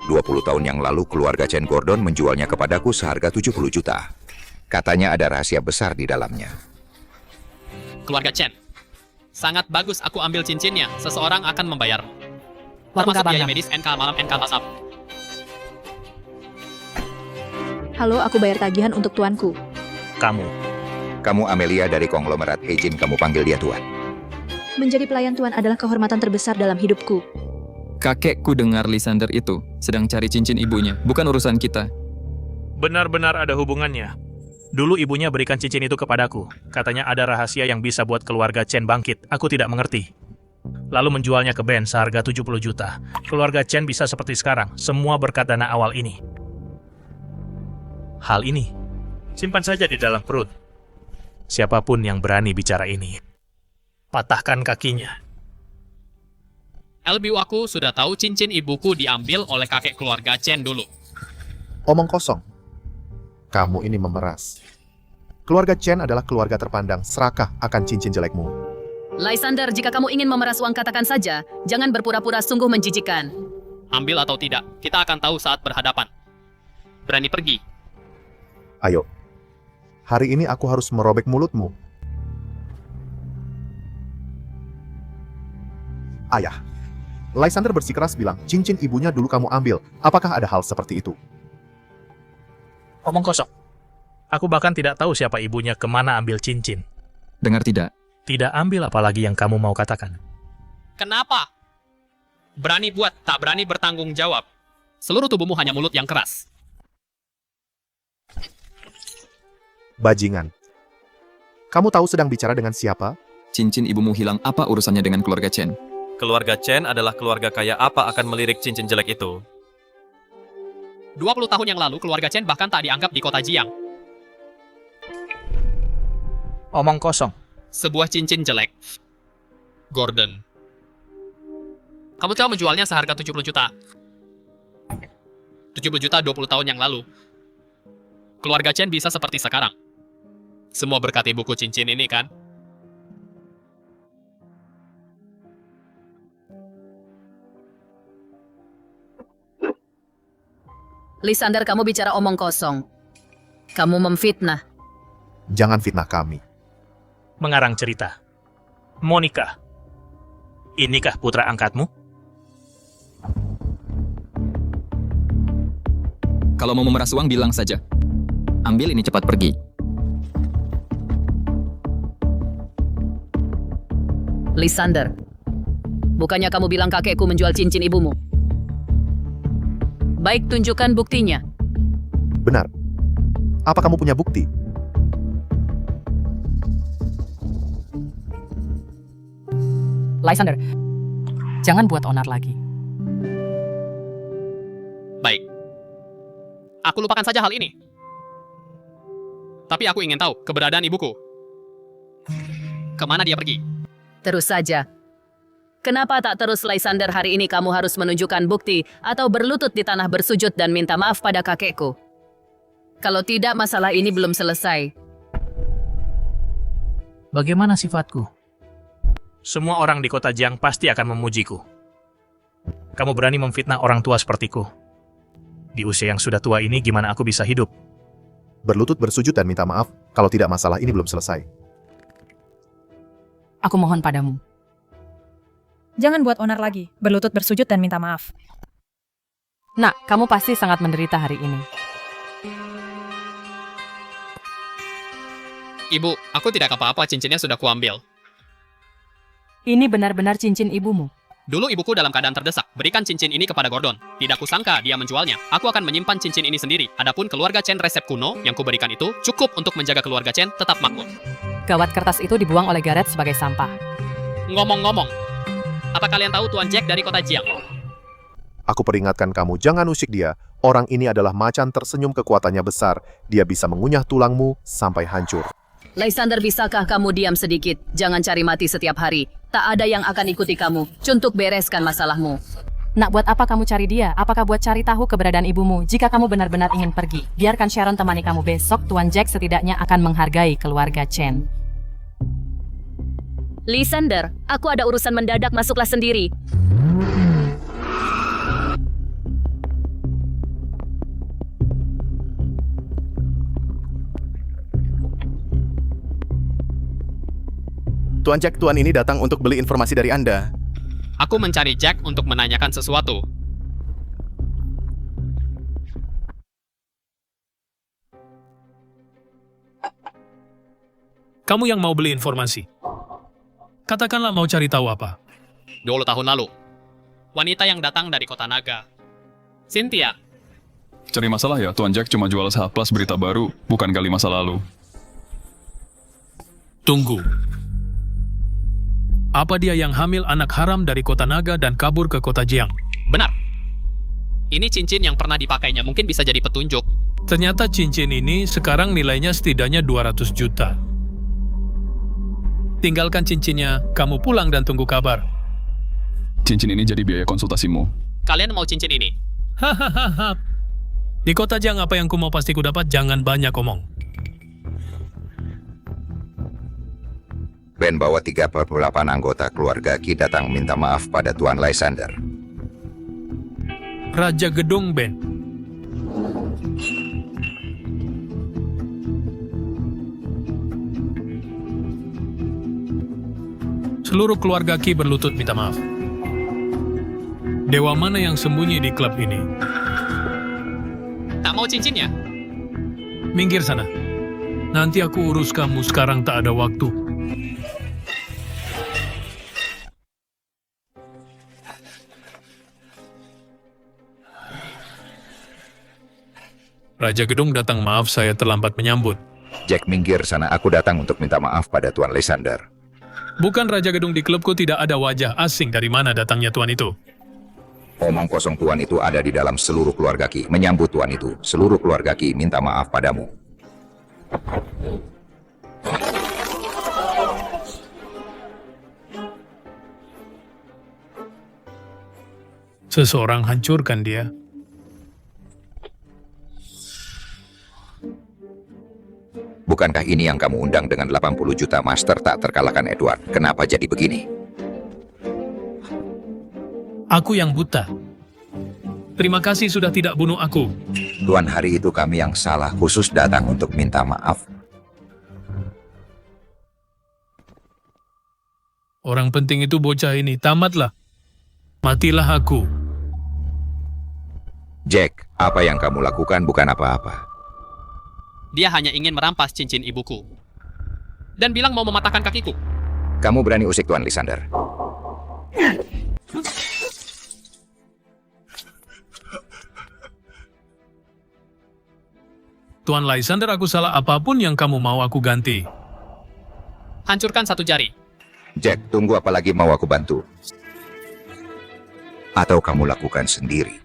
20 tahun yang lalu keluarga Chen Gordon menjualnya kepadaku seharga 70 juta. Katanya ada rahasia besar di dalamnya.
Keluarga Chen. Sangat bagus, aku ambil cincinnya. Seseorang akan membayar.
Waktu
Termasuk biaya
kabarnya.
medis, NK malam, NK WhatsApp.
Halo, aku bayar tagihan untuk tuanku.
Kamu Amelia dari konglomerat Heijin, kamu panggil dia Tuan.
Menjadi pelayan tuan adalah kehormatan terbesar dalam hidupku.
Kakekku dengar Lysander itu sedang cari cincin ibunya. Bukan urusan kita.
Benar-benar ada hubungannya. Dulu ibunya berikan cincin itu kepadaku. Katanya ada rahasia yang bisa buat keluarga Chen bangkit. Aku tidak mengerti. Lalu menjualnya ke Ben seharga 70 juta. Keluarga Chen bisa seperti sekarang. Semua berkat dana awal ini. Hal ini, simpan saja di dalam perut. Siapapun yang berani bicara ini, patahkan kakinya.
LBU aku sudah tahu cincin ibuku diambil oleh kakek keluarga Chen dulu.
Omong kosong. Kamu ini memeras. Keluarga Chen adalah keluarga terpandang. Serakah akan cincin jelekmu.
Lysander, jika kamu ingin memeras uang katakan saja. Jangan berpura-pura sungguh menjijikan.
Ambil atau tidak, kita akan tahu saat berhadapan. Berani pergi.
Ayo. Hari ini aku harus merobek mulutmu. Ayah. Lysander bersikeras bilang, cincin ibunya dulu kamu ambil. Apakah ada hal seperti itu?
Omong kosong. Aku bahkan tidak tahu siapa ibunya kemana ambil cincin.
Dengar tidak?
Tidak ambil apalagi yang kamu mau katakan.
Kenapa? Berani buat, tak berani bertanggung jawab. Seluruh tubuhmu hanya mulut yang keras.
Bajingan. Kamu tahu sedang bicara dengan siapa?
Cincin ibumu hilang, apa urusannya dengan keluarga Chen?
Keluarga Chen adalah keluarga kaya, apa akan melirik cincin jelek itu?
20 tahun yang lalu, keluarga Chen bahkan tak dianggap di kota Jiang.
Omong kosong.
Sebuah cincin jelek. Gordon. Kamu coba menjualnya seharga 70 juta. 70 juta 20 tahun yang lalu. Keluarga Chen bisa seperti sekarang. Semua berkat ibuku cincin ini kan?
Lysander, kamu bicara omong kosong. Kamu memfitnah.
Jangan fitnah kami.
Mengarang cerita. Monica, inikah putra angkatmu?
Kalau mau memeras uang, bilang saja. Ambil ini, cepat pergi.
Lysander, bukannya kamu bilang kakekku menjual cincin ibumu? Baik, tunjukkan buktinya.
Benar. Apa kamu punya bukti?
Lysander, jangan buat onar lagi.
Baik. Aku lupakan saja hal ini. Tapi aku ingin tahu keberadaan ibuku. Kemana dia pergi?
Terus saja. Kenapa tak terus, Lysander? Hari ini kamu harus menunjukkan bukti atau berlutut di tanah bersujud dan minta maaf pada kakekku. Kalau tidak, masalah ini belum selesai.
Bagaimana sifatku? Semua orang di kota Jiang pasti akan memujiku. Kamu berani memfitnah orang tua sepertiku. Di usia yang sudah tua ini, gimana aku bisa hidup?
Berlutut bersujud dan minta maaf, kalau tidak masalah ini belum selesai.
Aku mohon padamu.
Jangan buat onar lagi, berlutut bersujud dan minta maaf.
Nak, kamu pasti sangat menderita hari ini.
Ibu, aku tidak apa-apa, cincinnya sudah kuambil.
Ini benar-benar cincin ibumu.
Dulu ibuku dalam keadaan terdesak, berikan cincin ini kepada Gordon. Tidak kusangka dia menjualnya. Aku akan menyimpan cincin ini sendiri. Adapun keluarga Chen resep kuno yang kuberikan itu cukup untuk menjaga keluarga Chen tetap makmur.
Gawat, kertas itu dibuang oleh Gareth sebagai sampah.
Ngomong-ngomong, apa kalian tahu Tuan Jack dari kota Jiang?
Aku peringatkan kamu, jangan usik dia. Orang ini adalah macan tersenyum, kekuatannya besar. Dia bisa mengunyah tulangmu sampai hancur.
Lysander, bisakah kamu diam sedikit? Jangan cari mati setiap hari. Tak ada yang akan ikuti kamu. Untuk bereskan masalahmu.
Nak, buat apa kamu cari dia? Apakah buat cari tahu keberadaan ibumu? Jika kamu benar-benar ingin pergi, biarkan Sharon temani kamu besok. Tuan Jack setidaknya akan menghargai keluarga Chen.
Lysander, aku ada urusan mendadak, masuklah sendiri.
Tuan Jack, tuan ini datang untuk beli informasi dari Anda.
Aku mencari Jack untuk menanyakan sesuatu.
Kamu yang mau beli informasi. Katakanlah mau cari tahu apa.
20 tahun lalu, wanita yang datang dari kota naga. Cynthia.
Cari masalah ya, Tuan Jack cuma jual saat plus berita baru, bukan kali masa lalu.
Tunggu. Apa dia yang hamil anak haram dari kota naga dan kabur ke kota Jiang?
Benar. Ini cincin yang pernah dipakainya, mungkin bisa jadi petunjuk.
Ternyata cincin ini sekarang nilainya setidaknya 200 juta. Tinggalkan cincinnya, kamu pulang dan tunggu kabar.
Cincin ini jadi biaya konsultasimu.
Kalian mau cincin ini?
Hahaha. Di kota Jiang apa yang ku mau pasti ku dapat, jangan banyak omong.
Ben bawa 38 anggota keluarga Ki datang minta maaf pada Tuan Lysander.
Raja Gedung, Ben. Seluruh keluarga Ki berlutut minta maaf. Dewa mana yang sembunyi di klub ini?
Tak mau cincinnya?
Minggir sana. Nanti aku urus kamu, sekarang tak ada waktu. Raja Gedung datang, maaf saya terlambat menyambut.
Jack, minggir sana, aku datang untuk minta maaf pada Tuan Lysander.
Bukan Raja Gedung, di klubku tidak ada wajah asing. Dari mana datangnya tuan itu?
Omong kosong, tuan itu ada di dalam seluruh keluarga Ki. Menyambut tuan itu, seluruh keluarga Ki minta maaf padamu.
Seseorang hancurkan dia.
Bukankah ini yang kamu undang dengan 80 juta master tak terkalahkan Edward? Kenapa jadi begini?
Aku yang buta. Terima kasih sudah tidak bunuh aku.
Tuan, hari itu kami yang salah, khusus datang untuk minta maaf.
Orang penting itu bocah ini, tamatlah. Matilah aku.
Jack, apa yang kamu lakukan bukan apa-apa.
Dia hanya ingin merampas cincin ibuku. Dan bilang mau mematahkan kakiku.
Kamu berani usik Tuan Lysander.
Tuan Lysander, aku salah, apapun yang kamu mau aku ganti.
Hancurkan satu jari.
Jack, tunggu, apa lagi mau aku bantu? Atau kamu lakukan sendiri?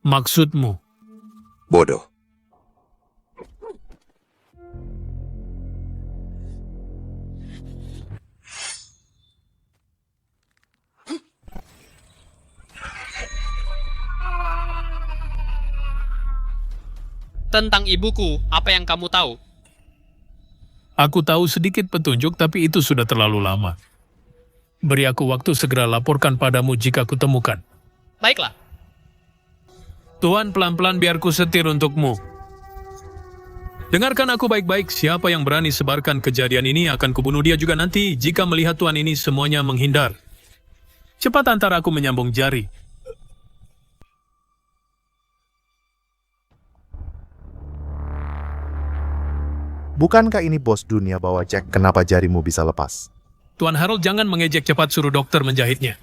Maksudmu?
Bodoh.
Tentang ibuku, apa yang kamu tahu?
Aku tahu sedikit petunjuk, tapi itu sudah terlalu lama. Beri aku waktu, segera laporkan padamu jika kutemukan.
Baiklah.
Tuan, pelan-pelan biar ku setir untukmu. Dengarkan aku baik-baik, siapa yang berani sebarkan kejadian ini akan kubunuh dia juga nanti jika melihat tuan ini semuanya menghindar. Cepat antar aku menyambung jari.
Bukankah ini bos dunia bawa Jack, kenapa jarimu bisa lepas?
Tuan Harold, jangan mengejek, cepat suruh dokter menjahitnya.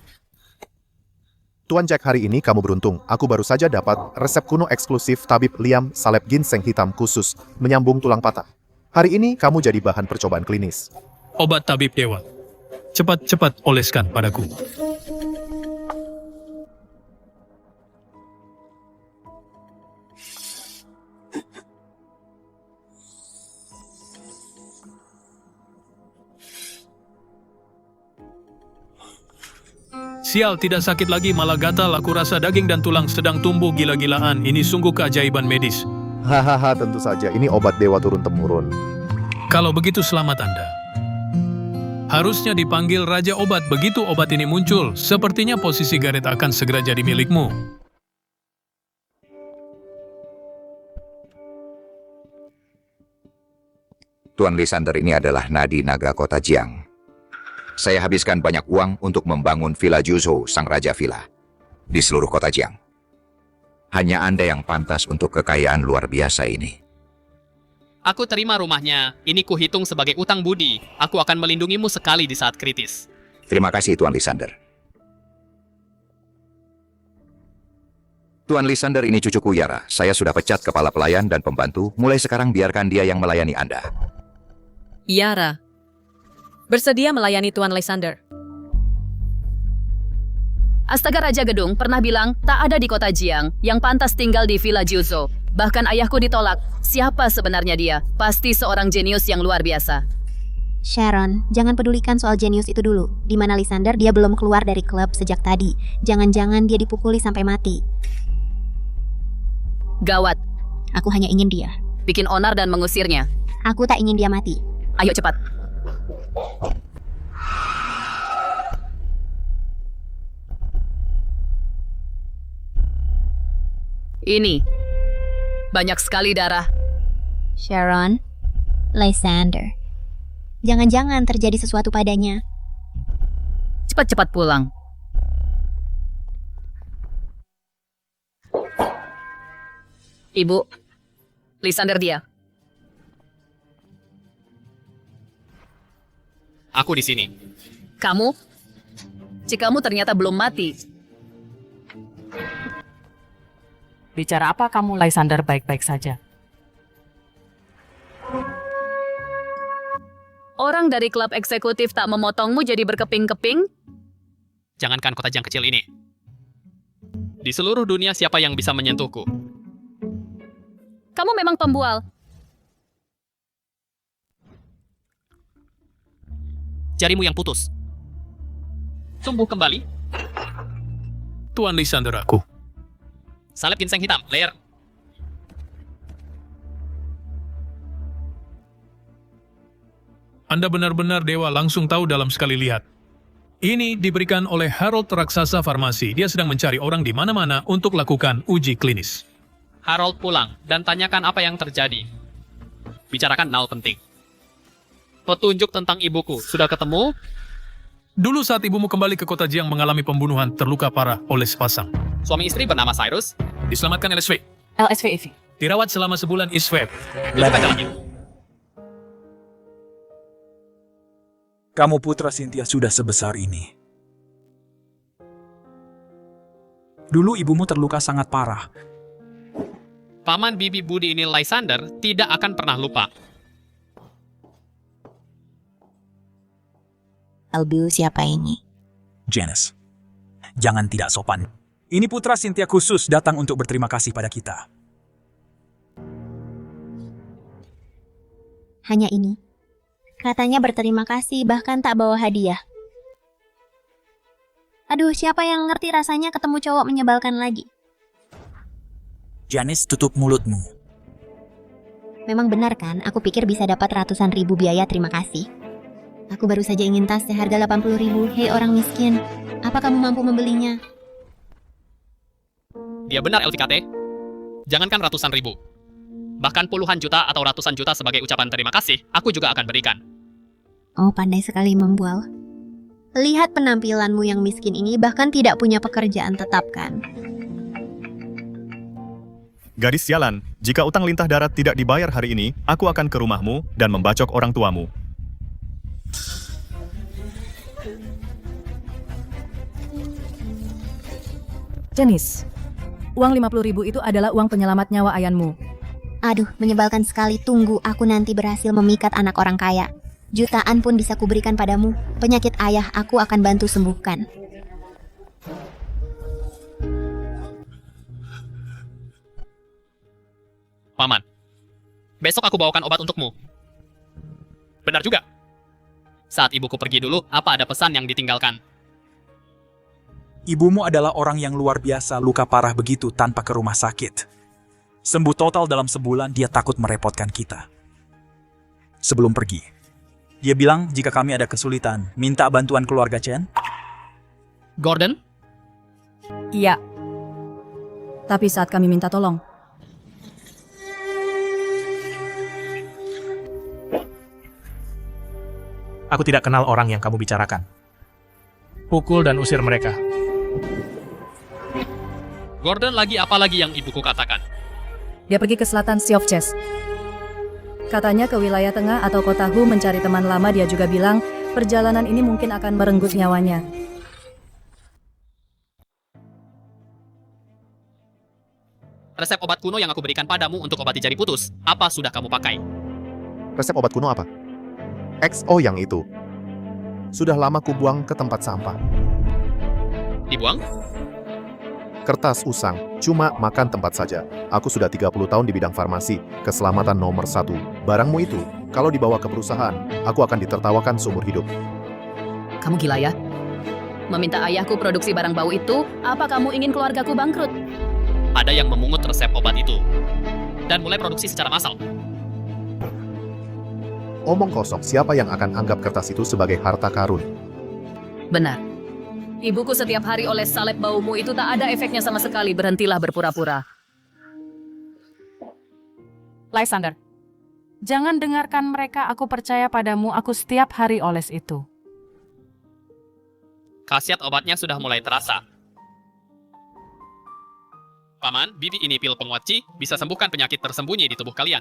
Tuan Jack, hari ini kamu beruntung. Aku baru saja dapat resep kuno eksklusif tabib Liam salep ginseng hitam khusus menyambung tulang patah. Hari ini kamu jadi bahan percobaan klinis.
Obat tabib dewa. Cepat-cepat oleskan padaku. Sial, tidak sakit lagi, malah gatal. Aku rasa daging dan tulang sedang tumbuh gila-gilaan. Ini sungguh keajaiban medis.
Hahaha, tentu saja. Ini obat dewa turun-temurun.
Kalau begitu, selamat Anda. Harusnya dipanggil Raja Obat. Begitu obat ini muncul, sepertinya posisi Gareth akan segera jadi milikmu.
Tuan Lysander ini adalah nadi naga kota Jiang. Saya habiskan banyak uang untuk membangun Villa Juzhou, sang raja villa, di seluruh kota Jiang. Hanya Anda yang pantas untuk kekayaan luar biasa ini.
Aku terima rumahnya. Ini kuhitung sebagai utang budi. Aku akan melindungimu sekali di saat kritis.
Terima kasih, Tuan Lysander. Tuan Lysander ini cucuku Yara. Saya sudah pecat kepala pelayan dan pembantu. Mulai sekarang biarkan dia yang melayani Anda.
Yara, bersedia melayani Tuan Lysander.
Astaga Raja Gedung pernah bilang tak ada di kota Jiang yang pantas tinggal di Villa Juzhou. Bahkan ayahku ditolak. Siapa sebenarnya dia? Pasti seorang jenius yang luar biasa.
Sharon, jangan pedulikan soal jenius itu dulu. Di mana Lysander dia belum keluar dari klub sejak tadi. Jangan-jangan dia dipukuli sampai mati.
Gawat.
Aku hanya ingin dia.
Bikin onar dan mengusirnya.
Aku tak ingin dia mati.
Ayo cepat. Ini. Banyak sekali darah.
Sharon, Lysander. Jangan-jangan terjadi sesuatu padanya.
Cepat-cepat pulang. Ibu, Lysander dia.
Aku di sini.
Kamu? Jikamu ternyata belum mati.
Bicara apa kamu, Lysander, baik-baik saja?
Orang dari klub eksekutif tak memotongmu jadi berkeping-keping?
Jangankan kota Jiang kecil ini. Di seluruh dunia siapa yang bisa menyentuhku?
Kamu memang pembual.
Jarimu yang putus. Tumbuh kembali.
Tuan Lysander aku.
Salep ginseng hitam, layer.
Anda benar-benar dewa, langsung tahu dalam sekali lihat. Ini diberikan oleh Harold Raksasa Farmasi. Dia sedang mencari orang di mana-mana untuk lakukan uji klinis.
Harold pulang dan tanyakan apa yang terjadi. Bicarakan hal penting. Petunjuk tentang ibuku. Sudah ketemu?
Dulu saat ibumu kembali ke kota Jiang mengalami pembunuhan, terluka parah oleh sepasang.
Suami istri bernama Cyrus.
Diselamatkan LSV.
LSVIV.
Dirawat selama sebulan ISWEB.
Tunjukkan jalannya.
Kamu putra Cynthia sudah sebesar ini. Dulu ibumu terluka sangat parah.
Paman bibi budi ini Lysander tidak akan pernah lupa.
Albu, siapa ini?
Janice, jangan tidak sopan. Ini putra Cynthia khusus datang untuk berterima kasih pada kita.
Hanya ini. Katanya berterima kasih, bahkan tak bawa hadiah. Aduh, siapa yang ngerti rasanya ketemu cowok menyebalkan lagi?
Janice, tutup mulutmu.
Memang benar kan, aku pikir bisa dapat ratusan ribu biaya terima kasih. Aku baru saja ingin tas seharga 80.000. Hei orang miskin, apa kamu mampu membelinya?
Dia benar LVKT. Jangankan ratusan ribu. Bahkan puluhan juta atau ratusan juta sebagai ucapan terima kasih, aku juga akan berikan.
Oh, pandai sekali membual. Lihat penampilanmu yang miskin ini, bahkan tidak punya pekerjaan tetap kan?
Gadis sialan, jika utang lintah darat tidak dibayar hari ini, aku akan ke rumahmu dan membacok orang tuamu.
Janice, uang 50.000 itu adalah uang penyelamat nyawa Ayanmu.
Aduh, menyebalkan sekali. Tunggu, aku nanti berhasil memikat anak orang kaya. Jutaan pun bisa kuberikan padamu. Penyakit ayah aku akan bantu sembuhkan.
Paman, besok aku bawakan obat untukmu. Benar juga. Saat ibuku pergi dulu, apa ada pesan yang ditinggalkan?
Ibumu adalah orang yang luar biasa, luka parah begitu tanpa ke rumah sakit. Sembuh total dalam sebulan, dia takut merepotkan kita. Sebelum pergi, dia bilang jika kami ada kesulitan, minta bantuan keluarga Chen.
Gordon?
Iya. Tapi saat kami minta tolong,
Aku tidak kenal orang yang kamu bicarakan. Pukul dan usir mereka.
Gordon, lagi apa lagi yang ibuku katakan?
Dia pergi ke selatan Sea of Chess. Katanya ke wilayah tengah atau kota Hu mencari teman lama. Dia juga bilang perjalanan ini mungkin akan merenggut nyawanya.
Resep obat kuno yang aku berikan padamu untuk obati jari putus, apa sudah kamu pakai?
Resep obat kuno apa? XO yang itu. Sudah lama kubuang ke tempat sampah.
Dibuang?
Kertas usang, cuma makan tempat saja. Aku sudah 30 tahun di bidang farmasi, keselamatan nomor 1. Barangmu itu, kalau dibawa ke perusahaan, aku akan ditertawakan seumur hidup.
Kamu gila ya? Meminta ayahku produksi barang bau itu, apa kamu ingin keluargaku bangkrut?
Ada yang memungut resep obat itu dan mulai produksi secara massal.
Omong kosong, siapa yang akan anggap kertas itu sebagai harta karun?
Benar. Ibuku setiap hari oles salep baumu itu tak ada efeknya sama sekali. Berhentilah berpura-pura.
Lysander, jangan dengarkan mereka. Aku percaya padamu. Aku setiap hari oles itu.
Khasiat obatnya sudah mulai terasa. Paman, bibi ini pil penguat Qi bisa sembuhkan penyakit tersembunyi di tubuh kalian.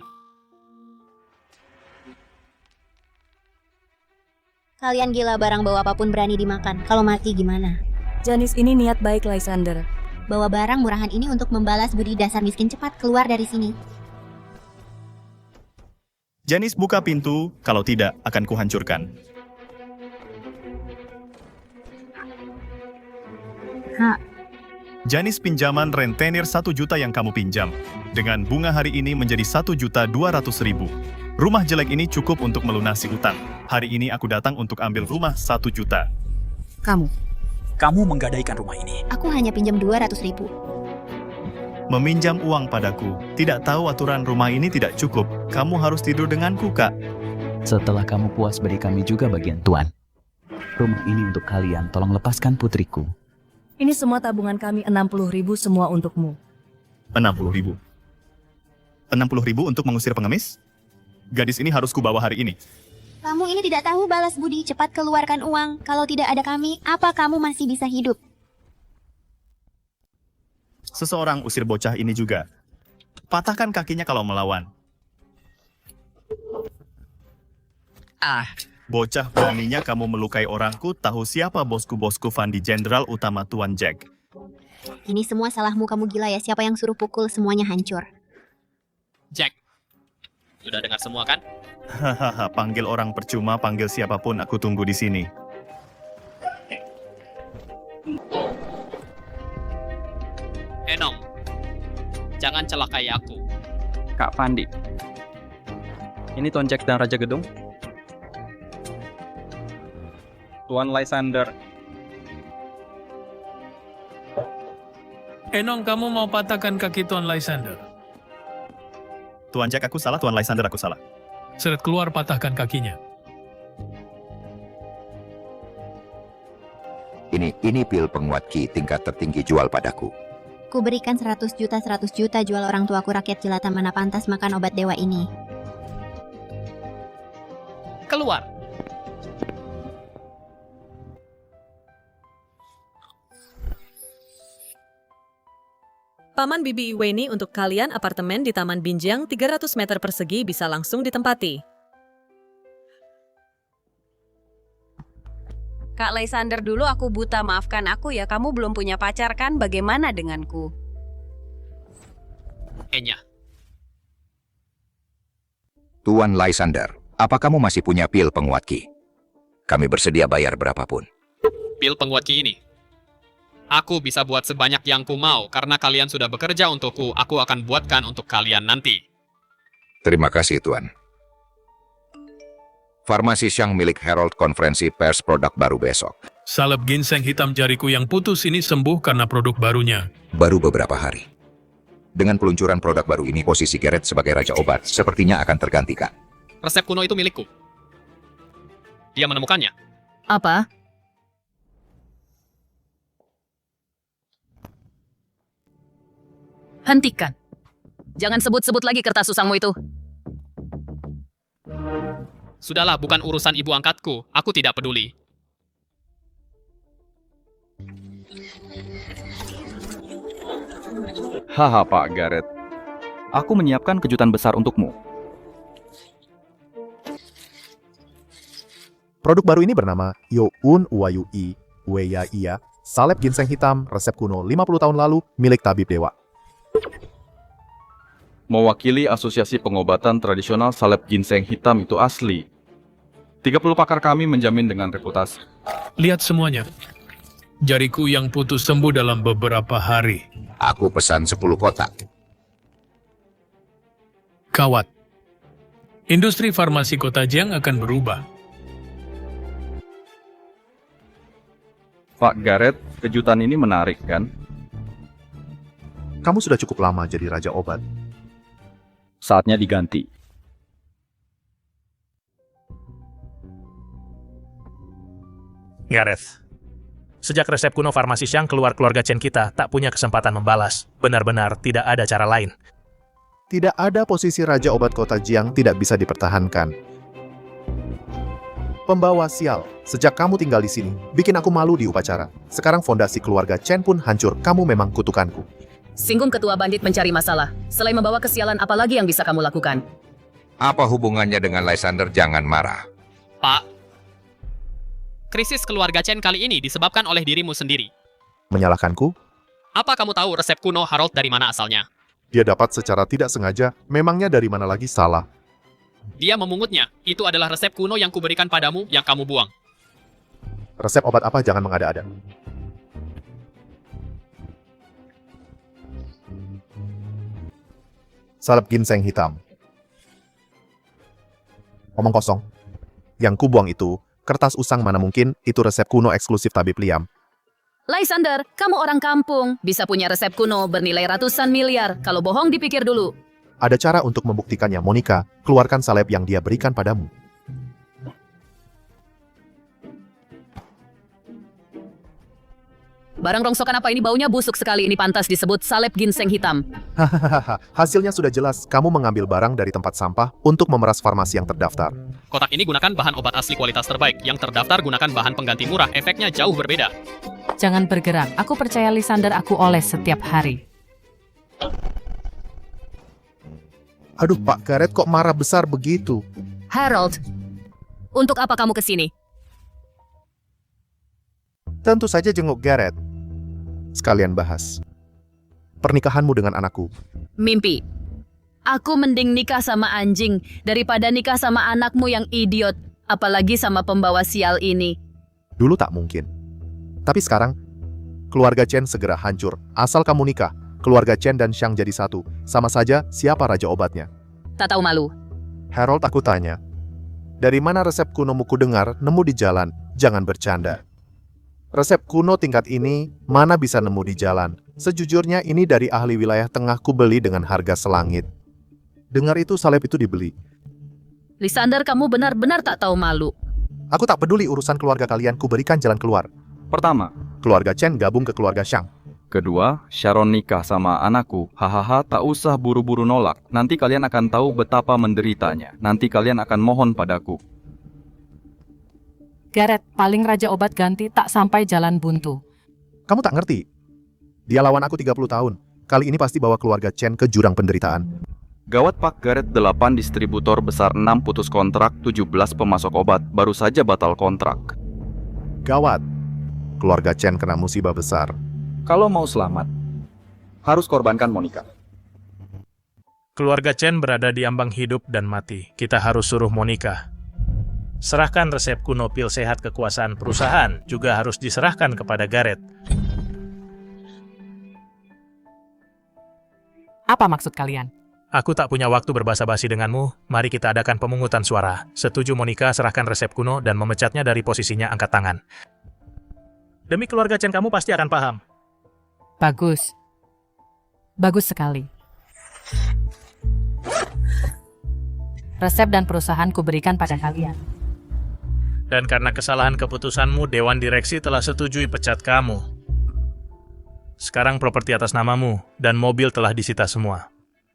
Kalian gila, barang bau apapun berani dimakan. Kalau mati gimana?
Janis ini niat baik, Lysander.
Bawa barang murahan ini untuk membalas budi dasar miskin. Cepat keluar dari sini.
Janis buka pintu, kalau tidak akan kuhancurkan. Janis pinjaman rentenir 1 juta yang kamu pinjam. Dengan bunga hari ini menjadi 1.200.000. Rumah jelek ini cukup untuk melunasi utang. Hari ini aku datang untuk ambil rumah 1 juta.
Kamu menggadaikan rumah ini.
Aku hanya pinjam 200.000.
Meminjam uang padaku. Tidak tahu aturan rumah ini tidak cukup. Kamu harus tidur denganku, Kak.
Setelah kamu puas, beri kami juga bagian tuan. Rumah ini untuk kalian, tolong lepaskan putriku.
Ini semua tabungan kami, 60.000 semua untukmu.
60.000. 60.000 untuk mengusir pengemis? Gadis ini harus kubawa hari ini.
Kamu ini tidak tahu balas budi. Cepat keluarkan uang. Kalau tidak ada kami, apa kamu masih bisa hidup?
Seseorang usir bocah ini juga. Patahkan kakinya kalau melawan. Bocah, beraninya kamu melukai orangku. Tahu siapa bosku Fandi Jenderal Utama Tuan Jack.
Ini semua salahmu, kamu gila ya? Siapa yang suruh pukul? Semuanya hancur.
Jack, sudah dengar semua kan?
Hahaha, panggil orang percuma, panggil siapapun, aku tunggu di sini.
Enong, jangan celakai aku.
Kak Fandi. Ini Tuan Jack dan Raja Gedung. Tuan Lysander.
Enong, kamu mau patahkan kaki Tuan Lysander?
Tuan Jack aku salah, Tuan Lysander aku salah.
Seret keluar, patahkan kakinya.
Ini pil penguat Qi tingkat tertinggi jual padaku.
Ku berikan 100 juta jual orang tuaku rakyat jelata, mana pantas makan obat dewa ini.
Keluar.
Paman Bibi Iweni, untuk kalian apartemen di Taman Binjang 300 meter persegi bisa langsung ditempati.
Kak Lysander, dulu aku buta, maafkan aku ya. Kamu belum punya pacar kan? Bagaimana denganku?
Enya.
Tuan Lysander, apa kamu masih punya pil penguat Qi? Kami bersedia bayar berapapun.
Pil penguat Qi ini, aku bisa buat sebanyak yang ku mau. Karena kalian sudah bekerja untukku, aku akan buatkan untuk kalian nanti.
Terima kasih, Tuan. Farmasi Xiang milik Herald konferensi pers produk baru besok.
Salep ginseng hitam jariku yang putus ini sembuh karena produk barunya.
Baru beberapa hari. Dengan peluncuran produk baru ini, posisi Garrett sebagai Raja Obat sepertinya akan tergantikan.
Resep kuno itu milikku. Dia menemukannya.
Apa? Hentikan. Jangan sebut-sebut lagi kertas usangmu itu.
Sudahlah, bukan urusan ibu angkatku. Aku tidak peduli.
Haha Pak Gareth, aku menyiapkan kejutan besar untukmu.
Produk baru ini bernama Youn Uwayui Weya Iya, salep ginseng hitam resep kuno 50 tahun lalu milik tabib dewa.
Mewakili Asosiasi Pengobatan Tradisional Salep Ginseng Hitam itu asli. 30 pakar kami menjamin dengan reputasi.
Lihat semuanya. Jariku yang putus sembuh dalam beberapa hari.
Aku pesan 10 kotak.
Kawat. Industri farmasi Kota Jiang akan berubah.
Pak Gareth, kejutan ini menarik kan?
Kamu sudah cukup lama jadi Raja Obat.
Saatnya diganti.
Gareth, sejak resep kuno farmasi Xiang keluar, keluarga Chen kita tak punya kesempatan membalas. Benar-benar tidak ada cara lain.
Tidak ada posisi Raja Obat Kota Jiang tidak bisa dipertahankan. Pembawa sial, sejak kamu tinggal di sini, bikin aku malu di upacara. Sekarang fondasi keluarga Chen pun hancur, kamu memang kutukanku.
Singgung ketua bandit mencari masalah. Selain membawa kesialan, apa lagi yang bisa kamu lakukan?
Apa hubungannya dengan Lysander? Jangan marah.
Pak, krisis keluarga Chen kali ini disebabkan oleh dirimu sendiri.
Menyalahkanku?
Apa kamu tahu resep kuno Harold dari mana asalnya?
Dia dapat secara tidak sengaja, memangnya dari mana lagi salah?
Dia memungutnya. Itu adalah resep kuno yang kuberikan padamu yang kamu buang.
Resep obat apa? Jangan mengada-ada. Salep ginseng hitam. Omong kosong. Yang kubuang itu, kertas usang mana mungkin, itu resep kuno eksklusif tabib Liam.
Lysander, kamu orang kampung. Bisa punya resep kuno bernilai ratusan miliar. Kalau bohong dipikir dulu.
Ada cara untuk membuktikannya, Monica. Keluarkan salep yang dia berikan padamu.
Barang rongsokan apa ini, baunya busuk sekali. Ini pantas disebut salep ginseng hitam.
Hahaha, hasilnya sudah jelas. Kamu mengambil barang dari tempat sampah untuk memeras farmasi yang terdaftar.
Kotak ini gunakan bahan obat asli kualitas terbaik. Yang terdaftar gunakan bahan pengganti murah. Efeknya jauh berbeda.
Jangan bergerak. Aku percaya Lysander aku oles setiap hari.
Aduh, Pak Gareth kok marah besar begitu?
Harold, untuk apa kamu kesini?
Tentu saja jenguk Gareth. Sekalian bahas pernikahanmu dengan anakku.
Mimpi. Aku mending nikah sama anjing daripada nikah sama anakmu yang idiot. Apalagi sama pembawa sial ini.
Dulu tak mungkin. Tapi sekarang, keluarga Chen segera hancur. Asal kamu nikah, keluarga Chen dan Xiang jadi satu. Sama saja siapa Raja Obatnya.
Tak tahu malu.
Harold, aku tanya. Dari mana resep kunomu ku dengar nemu di jalan? Jangan bercanda. Resep kuno tingkat ini mana bisa nemu di jalan? Sejujurnya ini dari ahli wilayah tengah ku beli dengan harga selangit. Dengar itu salep itu dibeli.
Lysander, kamu benar-benar tak tahu malu.
Aku tak peduli urusan keluarga kalian, ku berikan jalan keluar.
Pertama,
keluarga Chen gabung ke keluarga Xiang.
Kedua, Sharon nikah sama anakku. Hahaha, tak usah buru-buru nolak. Nanti kalian akan tahu betapa menderitanya. Nanti kalian akan mohon padaku.
Gareth, paling Raja Obat ganti tak sampai jalan buntu.
Kamu tak ngerti. Dia lawan aku 30 tahun. Kali ini pasti bawa keluarga Chen ke jurang penderitaan.
Gawat Pak Gareth, 8 distributor besar, 6 putus kontrak, 17 pemasok obat, baru saja batal kontrak.
Gawat. Keluarga Chen kena musibah besar.
Kalau mau selamat, harus korbankan Monica.
Keluarga Chen berada di ambang hidup dan mati. Kita harus suruh Monica. Serahkan resep kuno pil sehat kekuasaan perusahaan, juga harus diserahkan kepada Gareth.
Apa maksud kalian?
Aku tak punya waktu berbasa-basi denganmu. Mari kita adakan pemungutan suara. Setuju Monica serahkan resep kuno dan memecatnya dari posisinya angkat tangan. Demi keluarga Chen kamu pasti akan paham.
Bagus. Bagus sekali. Resep dan perusahaan kuberikan pada kalian.
Dan karena kesalahan keputusanmu, Dewan Direksi telah setujui pecat kamu. Sekarang properti atas namamu, dan mobil telah disita semua.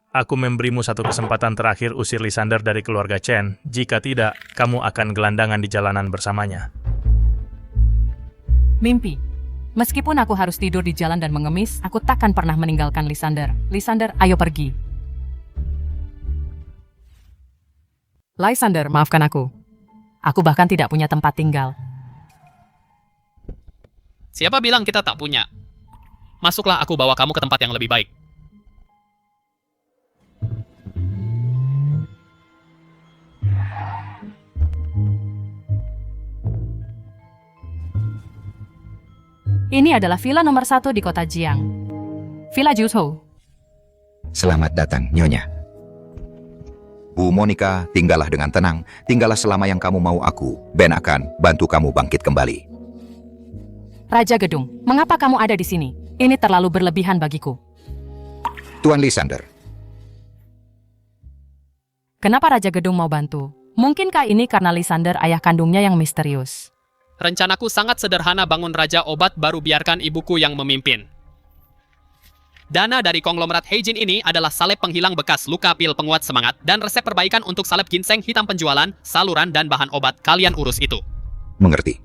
Aku memberimu satu kesempatan terakhir usir Lysander dari keluarga Chen. Jika tidak, kamu akan gelandangan di jalanan bersamanya.
Mimpi. Meskipun aku harus tidur di jalan dan mengemis, aku takkan pernah meninggalkan Lysander. Lysander, ayo pergi. Lysander, maafkan aku. Aku bahkan tidak punya tempat tinggal.
Siapa bilang kita tak punya? Masuklah, aku bawa kamu ke tempat yang lebih baik.
Ini adalah villa nomor 1 di kota Jiang. Villa Juzhou.
Selamat datang, Nyonya. Bu Monica, tinggallah dengan tenang. Tinggallah selama yang kamu mau aku. Ben akan bantu kamu bangkit kembali.
Raja Gedung, mengapa kamu ada di sini? Ini terlalu berlebihan bagiku.
Tuan Lysander,
Kenapa Raja Gedung mau bantu? Mungkinkah ini karena Lysander ayah kandungnya yang misterius?
Rencanaku sangat sederhana, bangun Raja Obat baru biarkan ibuku yang memimpin. Dana dari konglomerat Heijin ini adalah salep penghilang bekas luka, pil penguat semangat, dan resep perbaikan untuk salep ginseng hitam penjualan, saluran, dan bahan obat. Kalian urus itu.
mengerti.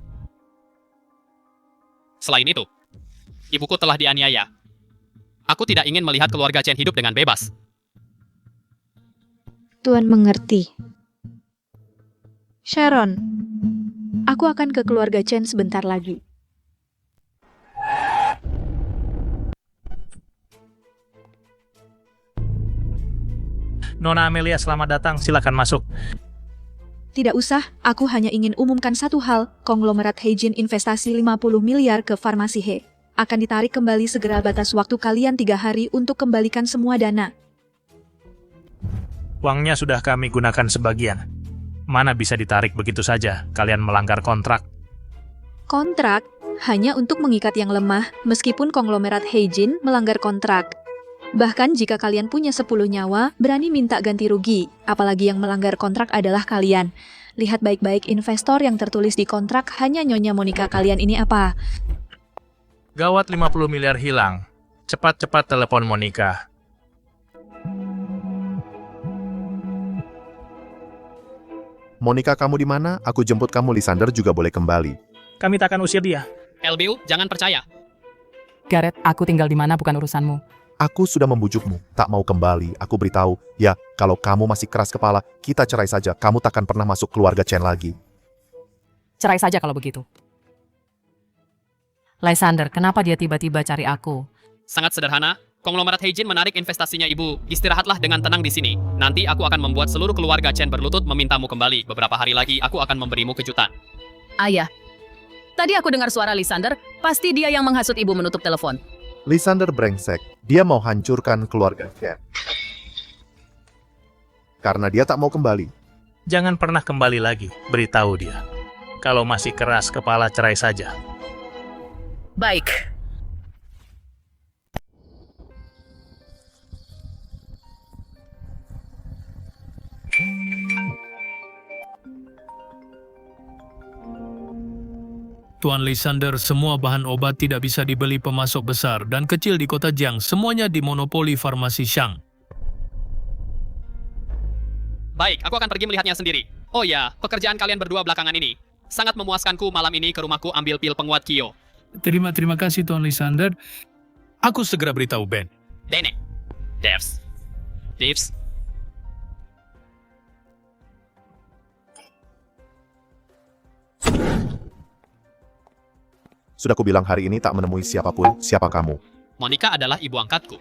Selain itu, ibuku telah dianiaya. Aku tidak ingin melihat keluarga Chen hidup dengan bebas.
Tuan mengerti. Sharon, aku akan ke keluarga Chen sebentar lagi.
Nona Amelia, selamat datang. Silakan masuk.
Tidak usah, aku hanya ingin umumkan satu hal. Konglomerat Heijin investasi 50 miliar ke farmasi He. Akan ditarik kembali segera, batas waktu kalian 3 hari untuk kembalikan semua dana.
Uangnya sudah kami gunakan sebagian. Mana bisa ditarik begitu saja? Kalian melanggar kontrak.
Kontrak hanya untuk mengikat yang lemah, meskipun konglomerat Heijin melanggar kontrak. Bahkan jika kalian punya 10 nyawa, berani minta ganti rugi. Apalagi yang melanggar kontrak adalah kalian. Lihat baik-baik investor yang tertulis di kontrak, hanya Nyonya Monica. Kalian ini apa?
Gawat, 50 miliar hilang. Cepat-cepat telepon Monica.
Monica, kamu di mana? Aku jemput kamu. Lysander juga boleh kembali.
Kami tak akan usir dia.
LBU, jangan percaya.
Gareth, aku tinggal di mana bukan urusanmu.
Aku sudah membujukmu, tak mau kembali. Aku beritahu, ya, kalau kamu masih keras kepala, kita cerai saja. Kamu takkan pernah masuk keluarga Chen lagi.
Cerai saja kalau begitu. Lysander, kenapa dia tiba-tiba cari aku?
Sangat sederhana. Konglomerat Heijin menarik investasinya ibu. Istirahatlah dengan tenang di sini. Nanti aku akan membuat seluruh keluarga Chen berlutut memintamu kembali. Beberapa hari lagi aku akan memberimu kejutan.
Ayah, tadi aku dengar suara Lysander. Pasti dia yang menghasut ibu menutup telepon.
Lysander brengsek. Dia mau hancurkan keluarga Chen. Karena dia tak mau kembali.
Jangan pernah kembali lagi. Beritahu dia. Kalau masih keras kepala, cerai saja.
Baik.
Tuan Lysander, semua bahan obat tidak bisa dibeli pemasok besar dan kecil di kota Jiang. Semuanya dimonopoli farmasi Shang.
Baik, aku akan pergi melihatnya sendiri. Oh ya, pekerjaan kalian berdua belakangan ini. Sangat memuaskanku. Malam ini ke rumahku ambil pil penguat Kyo.
Terima kasih Tuan Lysander. Aku segera beritahu Ben.
Dene. Devs.
Sudah kubilang hari ini tak menemui siapapun. Siapa kamu?
Monica adalah ibu angkatku.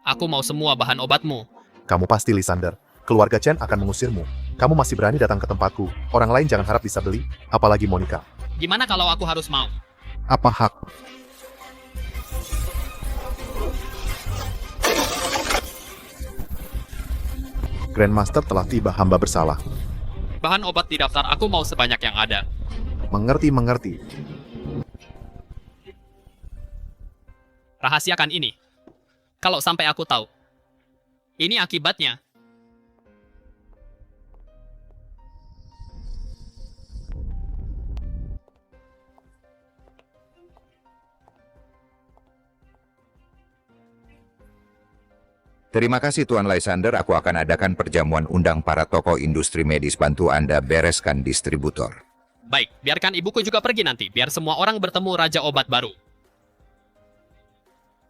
Aku mau semua bahan obatmu.
Kamu pasti Lysander. Keluarga Chen akan mengusirmu. Kamu masih berani datang ke tempatku. Orang lain jangan harap bisa beli, apalagi Monica.
Gimana kalau aku harus mau?
Apa hak? Grandmaster telah tiba, hamba bersalah.
Bahan obat di daftar aku mau sebanyak yang ada.
Mengerti.
Rahasiakan ini. Kalau sampai aku tahu. Ini akibatnya.
Terima kasih Tuan Lysander, aku akan adakan perjamuan undang para tokoh industri medis, bantu Anda bereskan distributor.
Baik, biarkan ibuku juga pergi nanti, biar semua orang bertemu Raja Obat baru.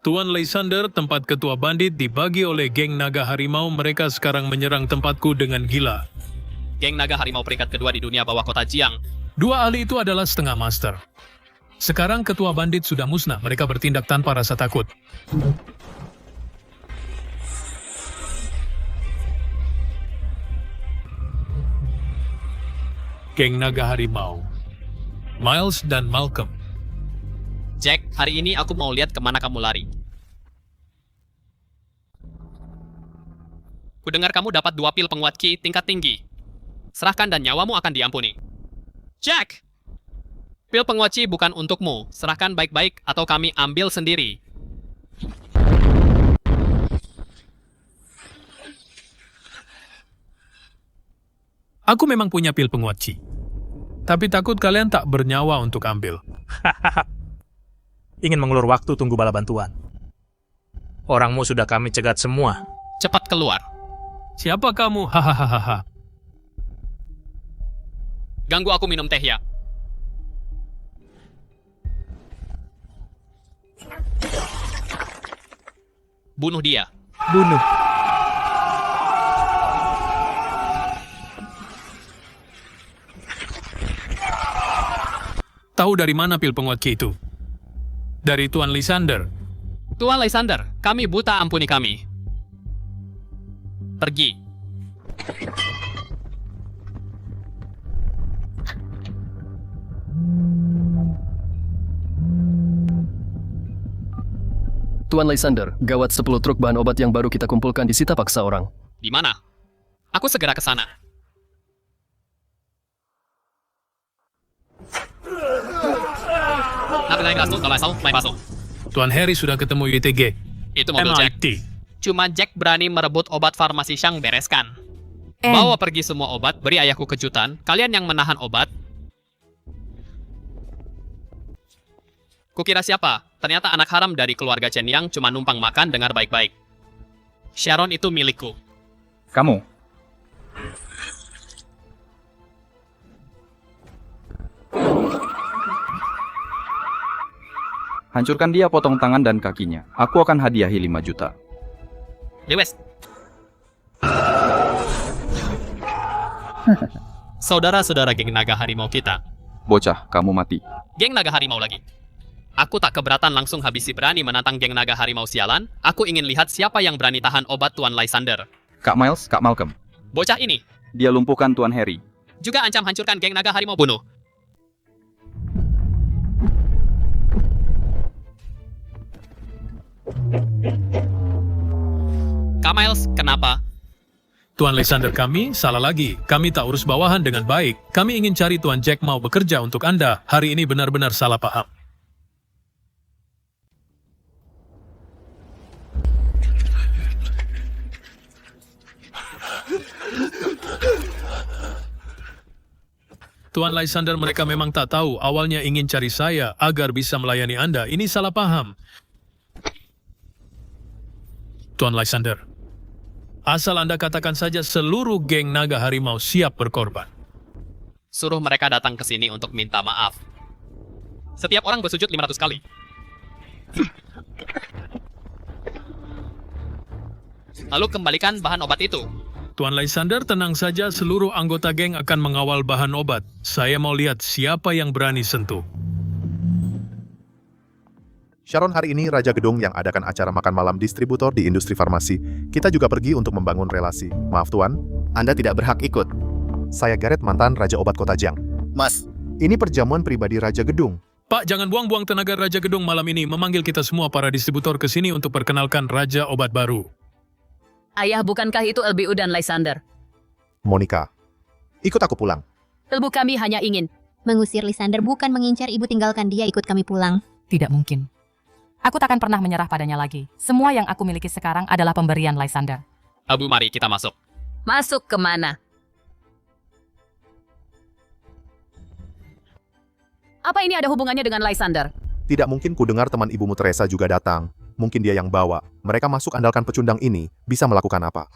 Tuan Lysander, tempat ketua bandit dibagi oleh geng naga harimau. Mereka sekarang menyerang tempatku dengan gila.
Geng naga harimau peringkat kedua di dunia bawah kota Jiang.
Dua ahli itu adalah setengah master. Sekarang ketua bandit sudah musnah. Mereka bertindak tanpa rasa takut. Geng naga harimau. Miles dan Malcolm.
Jack, hari ini aku mau lihat kemana kamu lari. Kudengar kamu dapat 2 pil penguat ki tingkat tinggi. Serahkan dan nyawamu akan diampuni. Jack! Pil penguat ki bukan untukmu. Serahkan baik-baik atau kami ambil sendiri.
Aku memang punya pil penguat ki. Tapi takut kalian tak bernyawa untuk ambil.
Ingin mengulur waktu tunggu bala bantuan. Orangmu sudah kami cegat semua.
Cepat keluar.
Siapa kamu? Hahaha.
Ganggu aku minum teh ya. Bunuh dia.
Bunuh.
Tahu dari mana pil penguat ki itu? Dari Tuan Lysander.
Tuan Lysander, kami buta, ampuni kami. Pergi.
Tuan Lysander, gawat 10 truk bahan obat yang baru kita kumpulkan disita paksa orang.
Di mana? Aku segera ke sana.
Tuan Harry sudah ketemu YTG.
Itu mobil Jack.
MIT.
Cuma Jack berani merebut obat farmasi Shang, bereskan. Bawa pergi semua obat, beri ayahku kejutan. Kalian yang menahan obat. Kukira siapa? Ternyata anak haram dari keluarga Chen Yang cuma numpang makan, dengar baik-baik. Sharon itu milikku.
Kamu? Hancurkan dia, potong tangan dan kakinya. Aku akan hadiahi 5 juta.
Lewis. Saudara-saudara geng naga harimau kita.
Bocah, kamu mati.
Geng naga harimau lagi. Aku tak keberatan langsung habisi berani menantang geng naga harimau sialan. Aku ingin lihat siapa yang berani tahan obat Tuan Lysander.
Kak Miles, Kak Malcolm.
Bocah ini.
Dia lumpuhkan Tuan Harry.
Juga ancam hancurkan geng naga harimau, bunuh. Kak Miles, kenapa?
Tuan Lysander, kami salah lagi. Kami tak urus bawahan dengan baik. Kami ingin cari Tuan Jack mau bekerja untuk Anda. Hari ini benar-benar salah paham. Tuan Lysander, mereka memang tak tahu. Awalnya ingin cari saya agar bisa melayani Anda. Ini salah paham. Tuan Lysander, asal Anda katakan saja seluruh geng naga harimau siap berkorban.
Suruh mereka datang ke sini untuk minta maaf. Setiap orang bersujud 500 kali. Lalu kembalikan bahan obat itu.
Tuan Lysander, tenang saja, seluruh anggota geng akan mengawal bahan obat. Saya mau lihat siapa yang berani sentuh.
Sharon, hari ini Raja Gedung yang adakan acara makan malam distributor di industri farmasi. Kita juga pergi untuk membangun relasi. Maaf Tuan,
Anda tidak berhak ikut.
Saya Gareth, mantan Raja Obat Kota Jiang.
Mas,
ini perjamuan pribadi Raja Gedung.
Pak, jangan buang-buang tenaga Raja Gedung malam ini memanggil kita semua para distributor ke sini untuk perkenalkan Raja Obat baru.
Ayah, bukankah itu LBU dan Lysander?
Monica, ikut aku pulang.
Ilmu kami hanya ingin
Mengusir Lysander bukan mengincar ibu, tinggalkan dia ikut kami pulang.
Tidak mungkin. Aku takkan pernah menyerah padanya lagi. Semua yang aku miliki sekarang adalah pemberian Lysander.
Abu, mari kita masuk.
Masuk kemana? Apa ini ada hubungannya dengan Lysander?
Tidak mungkin ku dengar teman ibumu Teresa juga datang. mungkin dia yang bawa. Mereka masuk andalkan pecundang ini, bisa melakukan apa?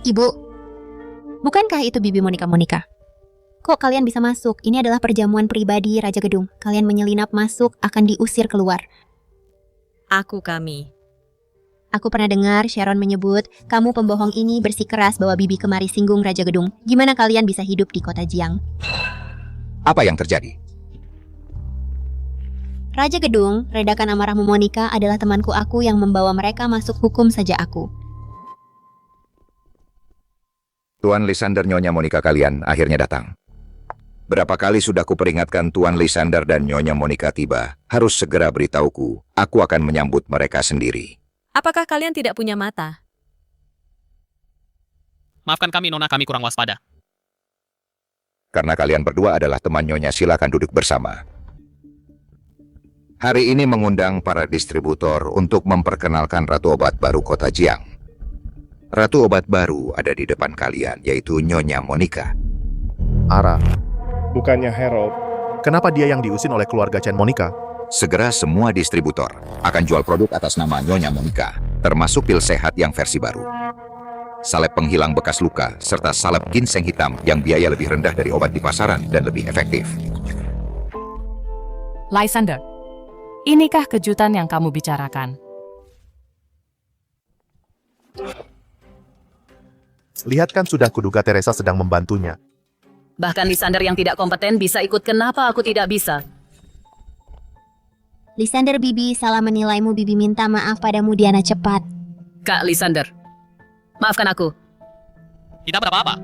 Ibu, bukankah itu Bibi Monica? Kok kalian bisa masuk? Ini adalah perjamuan pribadi Raja Gedung. Kalian menyelinap masuk, akan diusir keluar.
Kami.
Aku pernah dengar Sharon menyebut, kamu pembohong ini bersikeras bahwa Bibi kemari singgung Raja Gedung. Gimana kalian bisa hidup di kota Jiang?
Apa yang terjadi?
Raja Gedung, redakan amarahmu Monica adalah temanku aku yang membawa mereka masuk hukum saja aku.
Tuan Lysander Nyonya Monica kalian akhirnya datang. Berapa kali sudah kuperingatkan Tuan Lysander dan Nyonya Monica tiba. Harus segera beritahuku. Aku akan menyambut mereka sendiri.
Apakah kalian tidak punya mata?
Maafkan kami, Nona, kami kurang waspada.
Karena kalian berdua adalah teman Nyonya, silakan duduk bersama. Hari ini mengundang para distributor untuk memperkenalkan Ratu Obat Baru Kota Jiang. Ratu Obat Baru ada di depan kalian, yaitu Nyonya Monica.
Ara,
bukannya Harold.
Kenapa dia yang diusir oleh keluarga Chen Monica?
Segera semua distributor akan jual produk atas nama Nyonya Monica, termasuk pil sehat yang versi baru. Salep penghilang bekas luka, serta salep ginseng hitam yang biaya lebih rendah dari obat di pasaran dan lebih efektif.
Lysander, inikah kejutan yang kamu bicarakan?
Lihat kan sudah kuduga Teresa sedang membantunya.
Bahkan Lysander yang tidak kompeten bisa ikut, kenapa aku tidak bisa?
Lysander Bibi, salah menilaimu. Bibi minta maaf padamu, Diana, cepat.
Kak Lysander, maafkan aku.
Tidak berapa-apa.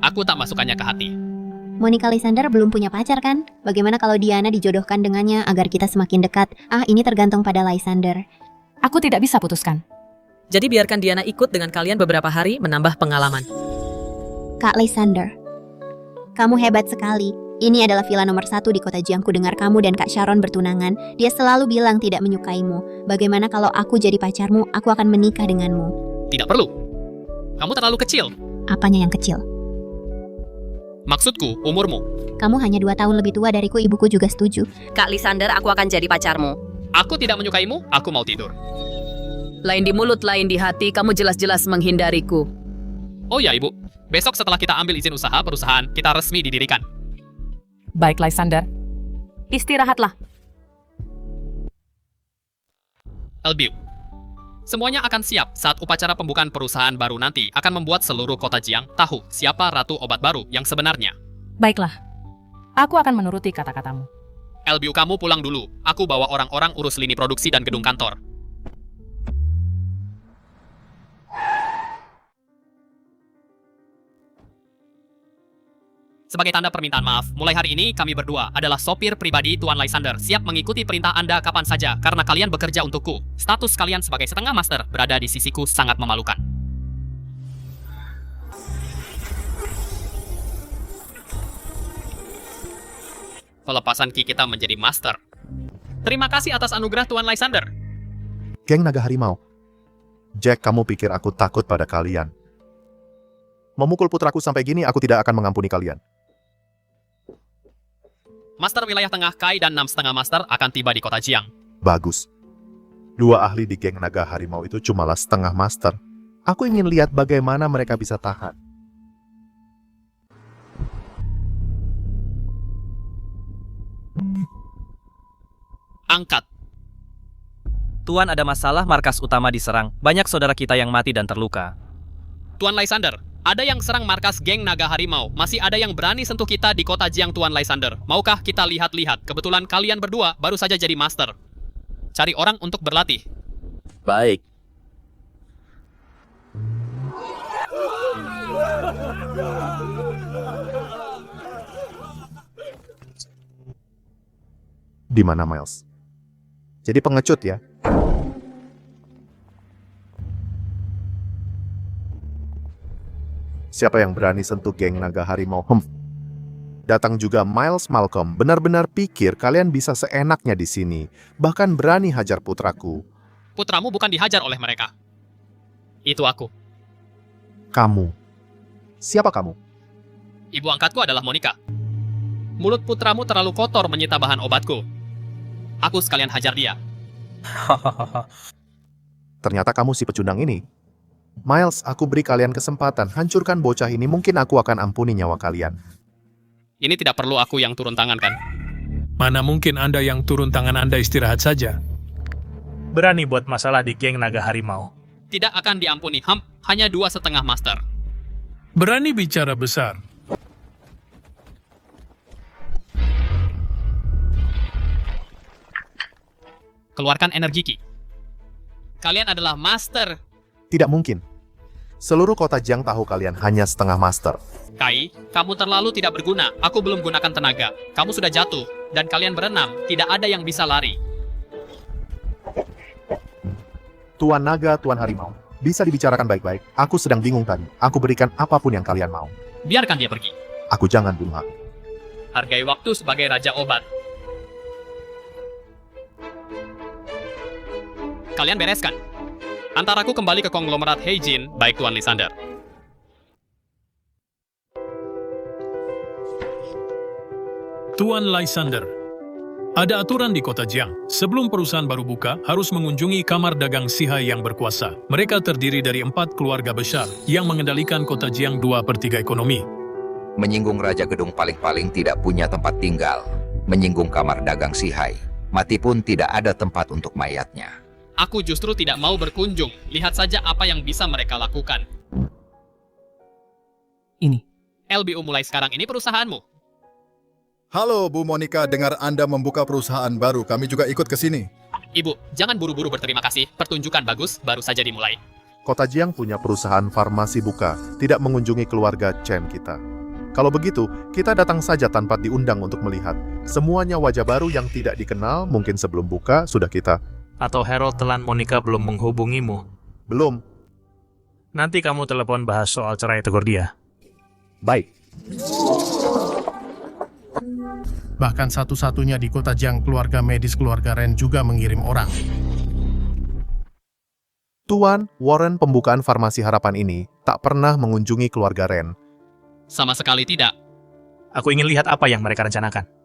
Aku tak masukkannya ke hati.
Monica Lysander belum punya pacar kan? Bagaimana kalau Diana dijodohkan dengannya agar kita semakin dekat? Ini tergantung pada Lysander.
Aku tidak bisa putuskan.
Jadi biarkan Diana ikut dengan kalian beberapa hari menambah pengalaman.
Kak Lysander, kamu hebat sekali. Ini adalah villa nomor 1 di kota Jiang. Ku dengar kamu dan Kak Sharon bertunangan. Dia selalu bilang tidak menyukaimu. Bagaimana kalau aku jadi pacarmu? Aku akan menikah denganmu.
Tidak perlu. Kamu terlalu kecil.
Apanya yang kecil?
Maksudku, umurmu.
Kamu hanya 2 tahun lebih tua dariku, ibuku juga setuju.
Kak Lysander, aku akan jadi pacarmu.
Aku tidak menyukaimu, aku mau tidur.
Lain di mulut, lain di hati, kamu jelas-jelas menghindariku.
Oh ya, Ibu. Besok setelah kita ambil izin usaha perusahaan, kita resmi didirikan.
Baik, Lysander. Istirahatlah.
Elbiu. Semuanya akan siap saat upacara pembukaan perusahaan baru nanti akan membuat seluruh kota Jiang tahu siapa Ratu Obat Baru yang sebenarnya.
Baiklah. Aku akan menuruti kata-katamu.
Elbiu, kamu pulang dulu. Aku bawa orang-orang urus lini produksi dan gedung kantor. Sebagai tanda permintaan maaf, mulai hari ini kami berdua adalah sopir pribadi Tuan Lysander, siap mengikuti perintah Anda kapan saja karena kalian bekerja untukku. Status kalian sebagai setengah master berada di sisiku sangat memalukan. Pelepasan ki kita menjadi master. Terima kasih atas anugerah Tuan Lysander.
Geng Naga Harimau. Jack, kamu pikir aku takut pada kalian? Memukul putraku sampai gini, aku tidak akan mengampuni kalian.
Master Wilayah Tengah Kai dan 6,5 Master akan tiba di kota Jiang.
Bagus. 2 ahli di geng Naga Harimau itu cumalah setengah master. Aku ingin lihat bagaimana mereka bisa tahan.
Angkat.
Tuan, ada masalah, markas utama diserang. Banyak saudara kita yang mati dan terluka.
Tuan Lysander, ada yang serang markas geng Naga Harimau. Masih ada yang berani sentuh kita di kota Jiang, Tuan Lysander. Maukah kita lihat-lihat? Kebetulan kalian berdua baru saja jadi master. Cari orang untuk berlatih.
Baik.
Di mana Miles? Jadi pengecut ya? Siapa yang berani sentuh geng Naga Harimau? Datang juga Miles Malcolm. Benar-benar pikir kalian bisa seenaknya di sini. Bahkan berani hajar putraku.
Putramu bukan dihajar oleh mereka. Itu aku.
Kamu. Siapa kamu?
Ibu angkatku adalah Monica. Mulut putramu terlalu kotor menyita bahan obatku. Aku sekalian hajar dia.
Ternyata kamu si pecundang ini. Miles, aku beri kalian kesempatan, hancurkan bocah ini, mungkin aku akan ampuni nyawa kalian.
Ini tidak perlu aku yang turun tangan, kan?
Mana mungkin Anda yang turun tangan Anda istirahat saja?
Berani buat masalah di geng naga harimau.
Tidak akan diampuni, hanya 2,5 master.
Berani bicara besar.
Keluarkan energi Ki. Kalian adalah master.
Tidak mungkin. Seluruh kota Jiang tahu kalian hanya setengah master.
Kai, kamu terlalu tidak berguna. Aku belum gunakan tenaga. Kamu sudah jatuh. Dan kalian berenam. Tidak ada yang bisa lari.
Tuan Naga, Tuan Harimau. Bisa dibicarakan baik-baik. Aku sedang bingung tadi. Aku berikan apapun yang kalian mau.
Biarkan dia pergi.
Aku jangan bunuh aku.
Hargai waktu sebagai Raja Obat. Kalian bereskan. Antaraku kembali ke konglomerat Heijin, baik Tuan Lysander.
Tuan Lysander, ada aturan di kota Jiang. Sebelum perusahaan baru buka, harus mengunjungi kamar dagang Sihai yang berkuasa. Mereka terdiri dari 4 keluarga besar yang mengendalikan kota Jiang 2/3 ekonomi.
Menyinggung Raja Gedung paling-paling tidak punya tempat tinggal. Menyinggung kamar dagang Sihai. Mati pun tidak ada tempat untuk mayatnya.
Aku justru tidak mau berkunjung. Lihat saja apa yang bisa mereka lakukan.
Ini.
LBU mulai sekarang ini perusahaanmu.
Halo Bu Monica, dengar Anda membuka perusahaan baru, kami juga ikut ke sini.
Ibu, jangan buru-buru berterima kasih. Pertunjukan bagus, baru saja dimulai.
Kota Jiang punya perusahaan farmasi buka, tidak mengunjungi keluarga Chen kita. Kalau begitu, kita datang saja tanpa diundang untuk melihat. Semuanya wajah baru yang tidak dikenal, mungkin sebelum buka sudah kita.
Atau Harold telan Monica belum menghubungimu?
Belum.
Nanti kamu telepon bahas soal cerai, tegur dia.
Baik.
Bahkan satu-satunya di kota Jiang, keluarga medis keluarga Ren juga mengirim orang.
Tuan, Warren pembukaan farmasi harapan ini tak pernah mengunjungi keluarga Ren.
Sama sekali tidak.
Aku ingin lihat apa yang mereka rencanakan.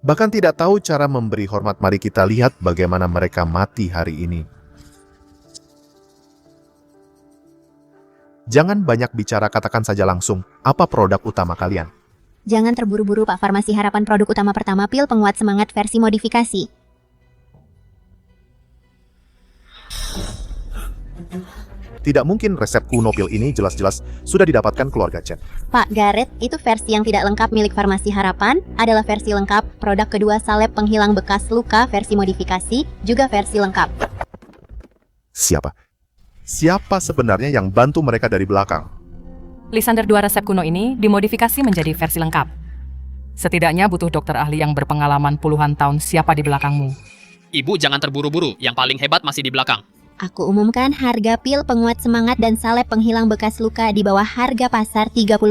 Bahkan tidak tahu cara memberi hormat. Mari kita lihat bagaimana mereka mati hari ini. Jangan banyak bicara, katakan saja langsung, apa produk utama kalian?
Jangan terburu-buru Pak. Farmasi Harapan produk utama pertama pil penguat semangat versi modifikasi.
Tidak mungkin, resep kuno pil ini jelas-jelas sudah didapatkan keluarga Chen.
Pak Garrett, itu versi yang tidak lengkap milik Farmasi Harapan, adalah versi lengkap, produk kedua salep penghilang bekas luka versi modifikasi, juga versi lengkap.
Siapa? Siapa sebenarnya yang bantu mereka dari belakang?
Lysander 2 resep kuno ini dimodifikasi menjadi versi lengkap. Setidaknya butuh dokter ahli yang berpengalaman puluhan tahun. Siapa di belakangmu?
Ibu jangan terburu-buru, yang paling hebat masih di belakang.
Aku umumkan harga pil penguat semangat dan salep penghilang bekas luka di bawah harga pasar 30%.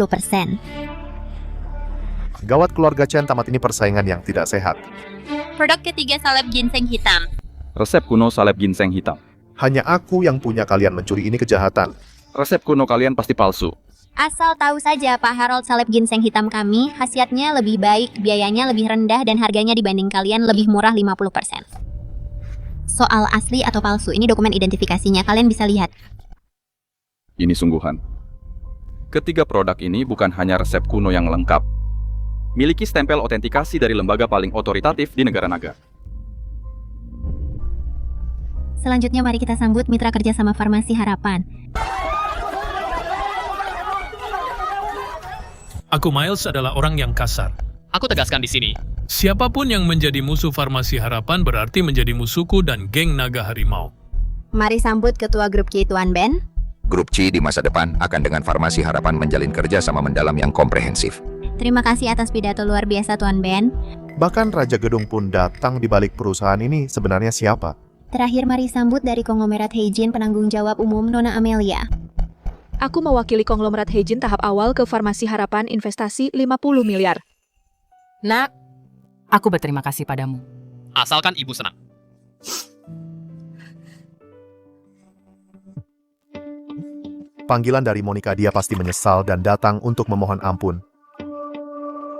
Gawat, keluarga Chen tamat ini persaingan yang tidak sehat.
Produk ketiga salep ginseng hitam.
Resep kuno salep ginseng hitam.
Hanya aku yang punya, kalian mencuri, ini kejahatan.
Resep kuno kalian pasti palsu.
Asal tahu saja Pak Harold, salep ginseng hitam kami, khasiatnya lebih baik, biayanya lebih rendah, dan harganya dibanding kalian lebih murah 50%. Soal asli atau palsu, ini dokumen identifikasinya, kalian bisa lihat.
Ini sungguhan. Ketiga produk ini bukan hanya resep kuno yang lengkap. Miliki stempel otentikasi dari lembaga paling otoritatif di negara naga.
Selanjutnya mari kita sambut mitra kerja sama Farmasi Harapan.
Aku Miles adalah orang yang kasar.
Aku tegaskan di sini.
Siapapun yang menjadi musuh Farmasi Harapan berarti menjadi musuhku dan geng naga harimau.
Mari sambut Ketua Grup C, Tuan Ben.
Grup C di masa depan akan dengan Farmasi Harapan menjalin kerja sama mendalam yang komprehensif.
Terima kasih atas pidato luar biasa, Tuan Ben.
Bahkan Raja Gedung pun datang di balik perusahaan ini. Sebenarnya siapa?
Terakhir mari sambut dari konglomerat Heijin penanggung jawab umum Nona Amelia.
Aku mewakili konglomerat Heijin tahap awal ke Farmasi Harapan investasi 50 miliar.
Nak, aku berterima kasih padamu.
Asalkan ibu senang.
Panggilan dari Monica, dia pasti menyesal dan datang untuk memohon ampun.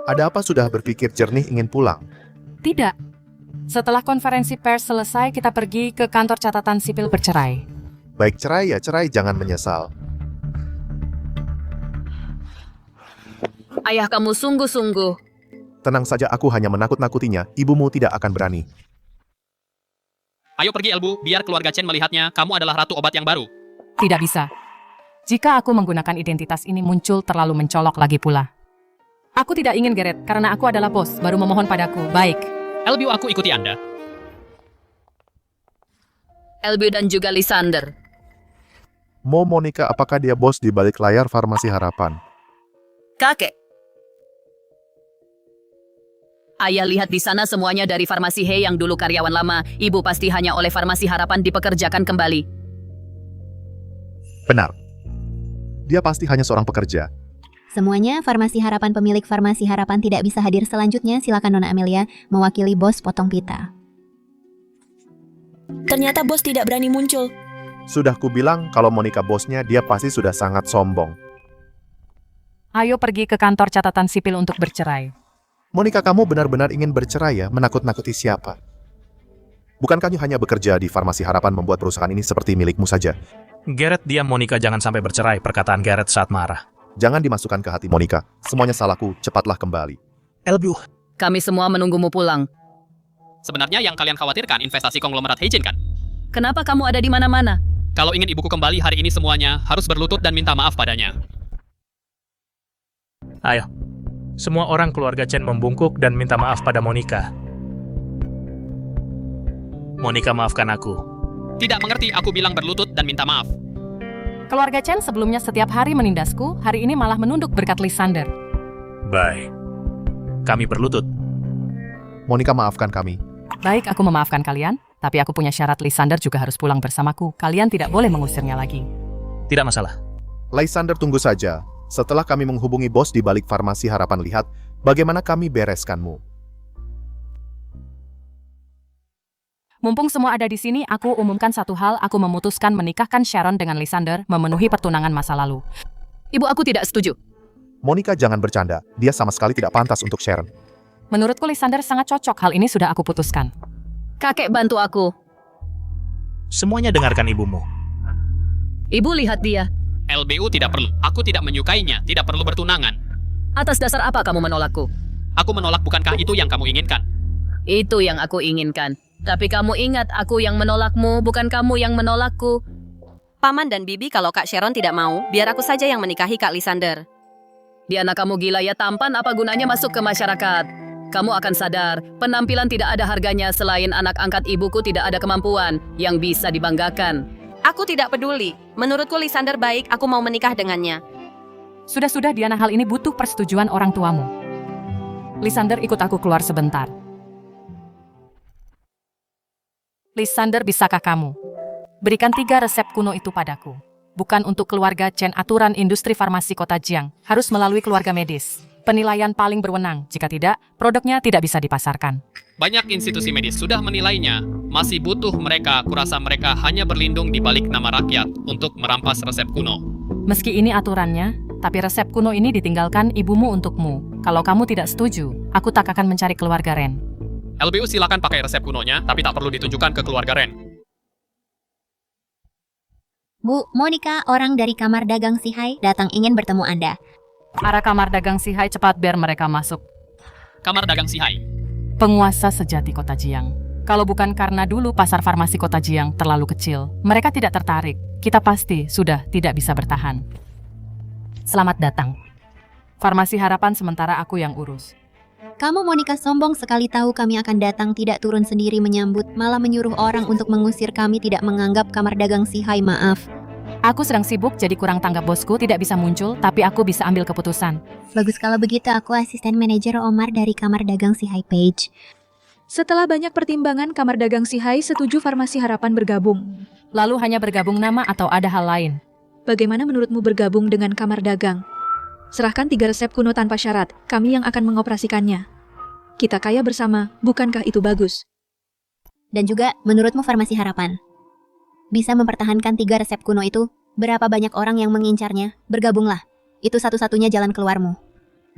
Ada apa sudah berpikir jernih ingin pulang?
Tidak. Setelah konferensi pers selesai, kita pergi ke kantor catatan sipil bercerai.
Baik cerai ya cerai, jangan menyesal.
Ayah kamu sungguh-sungguh.
Tenang saja, aku hanya menakut-nakutinya, ibumu tidak akan berani.
Ayo pergi Elbu, biar keluarga Chen melihatnya, kamu adalah ratu obat yang baru.
Tidak bisa. Jika aku menggunakan identitas ini muncul terlalu mencolok lagi pula. Aku tidak ingin Garrett, karena aku adalah bos, baru memohon padaku. Baik.
Elbu, aku ikuti Anda.
Elbu dan juga Lysander.
Monica, apakah dia bos di balik layar Farmasi Harapan?
Kakek. Ayah lihat di sana semuanya dari Farmasi He yang dulu karyawan lama. Ibu pasti hanya oleh Farmasi Harapan dipekerjakan kembali.
Benar. Dia pasti hanya seorang pekerja.
Semuanya, Farmasi Harapan pemilik Farmasi Harapan tidak bisa hadir selanjutnya. Silakan Nona Amelia mewakili bos potong pita.
Ternyata bos tidak berani muncul.
Sudah kubilang kalau Monica bosnya, dia pasti sudah sangat sombong.
Ayo pergi ke kantor catatan sipil untuk bercerai.
Monica, kamu benar-benar ingin bercerai ya? Menakut-nakuti siapa? Bukankah kamu hanya bekerja di Farmasi Harapan membuat perusahaan ini seperti milikmu saja?
Garrett, diam Monica, jangan sampai bercerai, perkataan Garrett saat marah.
Jangan dimasukkan ke hati Monica. Semuanya salahku, cepatlah kembali.
Elbu.
Kami semua menunggumu pulang.
Sebenarnya yang kalian khawatirkan investasi konglomerat Heijin kan?
Kenapa kamu ada di mana-mana?
Kalau ingin ibuku kembali hari ini semuanya harus berlutut dan minta maaf padanya.
Ayo. Semua orang keluarga Chen membungkuk dan minta maaf pada Monica. Monica, maafkan aku.
Tidak mengerti, aku bilang berlutut dan minta maaf.
Keluarga Chen sebelumnya setiap hari menindasku, hari ini malah menunduk berkat Lysander.
Baik. Kami berlutut.
Monica, maafkan kami.
Baik, aku memaafkan kalian, tapi aku punya syarat Lysander juga harus pulang bersamaku. Kalian tidak boleh mengusirnya lagi.
Tidak masalah.
Lysander, tunggu saja. Setelah kami menghubungi bos di balik Farmasi Harapan, lihat bagaimana kami bereskanmu.
Mumpung semua ada di sini, aku umumkan satu hal, aku memutuskan menikahkan Sharon dengan Lysander, memenuhi pertunangan masa lalu.
Ibu, aku tidak setuju.
Monica, jangan bercanda. Dia sama sekali tidak pantas untuk Sharon.
Menurutku Lysander sangat cocok, hal ini sudah aku putuskan.
Kakek, bantu aku.
Semuanya dengarkan ibumu.
Ibu, lihat dia.
LBU tidak perlu. Aku tidak menyukainya, tidak perlu bertunangan.
Atas dasar apa kamu menolakku?
Aku menolak, bukankah itu yang kamu inginkan?
Itu yang aku inginkan. Tapi kamu ingat, aku yang menolakmu, bukan kamu yang menolakku.
Paman dan Bibi, kalau Kak Sharon tidak mau, biar aku saja yang menikahi Kak Lysander.
Dia anak kamu gila ya, tampan apa gunanya masuk ke masyarakat? Kamu akan sadar, penampilan tidak ada harganya selain anak angkat ibuku tidak ada kemampuan yang bisa dibanggakan.
Aku tidak peduli. Menurutku Lysander baik, aku mau menikah dengannya.
Sudah-sudah, Diana, hal ini butuh persetujuan orang tuamu. Lysander, ikut aku keluar sebentar. Lysander, bisakah kamu berikan 3 resep kuno itu padaku? Bukan untuk keluarga Chen, aturan industri farmasi kota Jiang harus melalui keluarga medis. Penilaian paling berwenang, jika tidak, produknya tidak bisa dipasarkan.
Banyak institusi medis sudah menilainya. Masih butuh mereka, kurasa mereka hanya berlindung di balik nama rakyat untuk merampas resep kuno.
Meski ini aturannya, tapi resep kuno ini ditinggalkan ibumu untukmu. Kalau kamu tidak setuju, aku tak akan mencari keluarga Ren.
LBU silakan pakai resep kunonya, tapi tak perlu ditunjukkan ke keluarga Ren.
Bu, Monica, orang dari kamar dagang Sihai, datang ingin bertemu Anda.
Arah kamar dagang Sihai, cepat biar mereka masuk.
Kamar dagang Sihai.
Penguasa sejati kota Jiang. Kalau bukan karena dulu pasar farmasi kota Jiang terlalu kecil, mereka tidak tertarik. Kita pasti sudah tidak bisa bertahan. Selamat datang. Farmasi Harapan sementara aku yang urus.
Kamu Monica sombong sekali, tahu kami akan datang tidak turun sendiri menyambut, malah menyuruh orang untuk mengusir kami, tidak menganggap kamar dagang Sihai, maaf.
Aku sedang sibuk jadi kurang tanggap bosku tidak bisa muncul, tapi aku bisa ambil keputusan.
Bagus kalau begitu, aku asisten manajer Omar dari kamar dagang Sihai Page.
Setelah banyak pertimbangan, kamar dagang Sihai setuju Farmasi Harapan bergabung.
Lalu hanya bergabung nama atau ada hal lain?
Bagaimana menurutmu bergabung dengan kamar dagang? Serahkan 3 resep kuno tanpa syarat, kami yang akan mengoperasikannya. Kita kaya bersama, bukankah itu bagus?
Dan juga, menurutmu Farmasi Harapan bisa mempertahankan 3 resep kuno itu? Berapa banyak orang yang mengincarnya? Bergabunglah. Itu satu-satunya jalan keluarmu.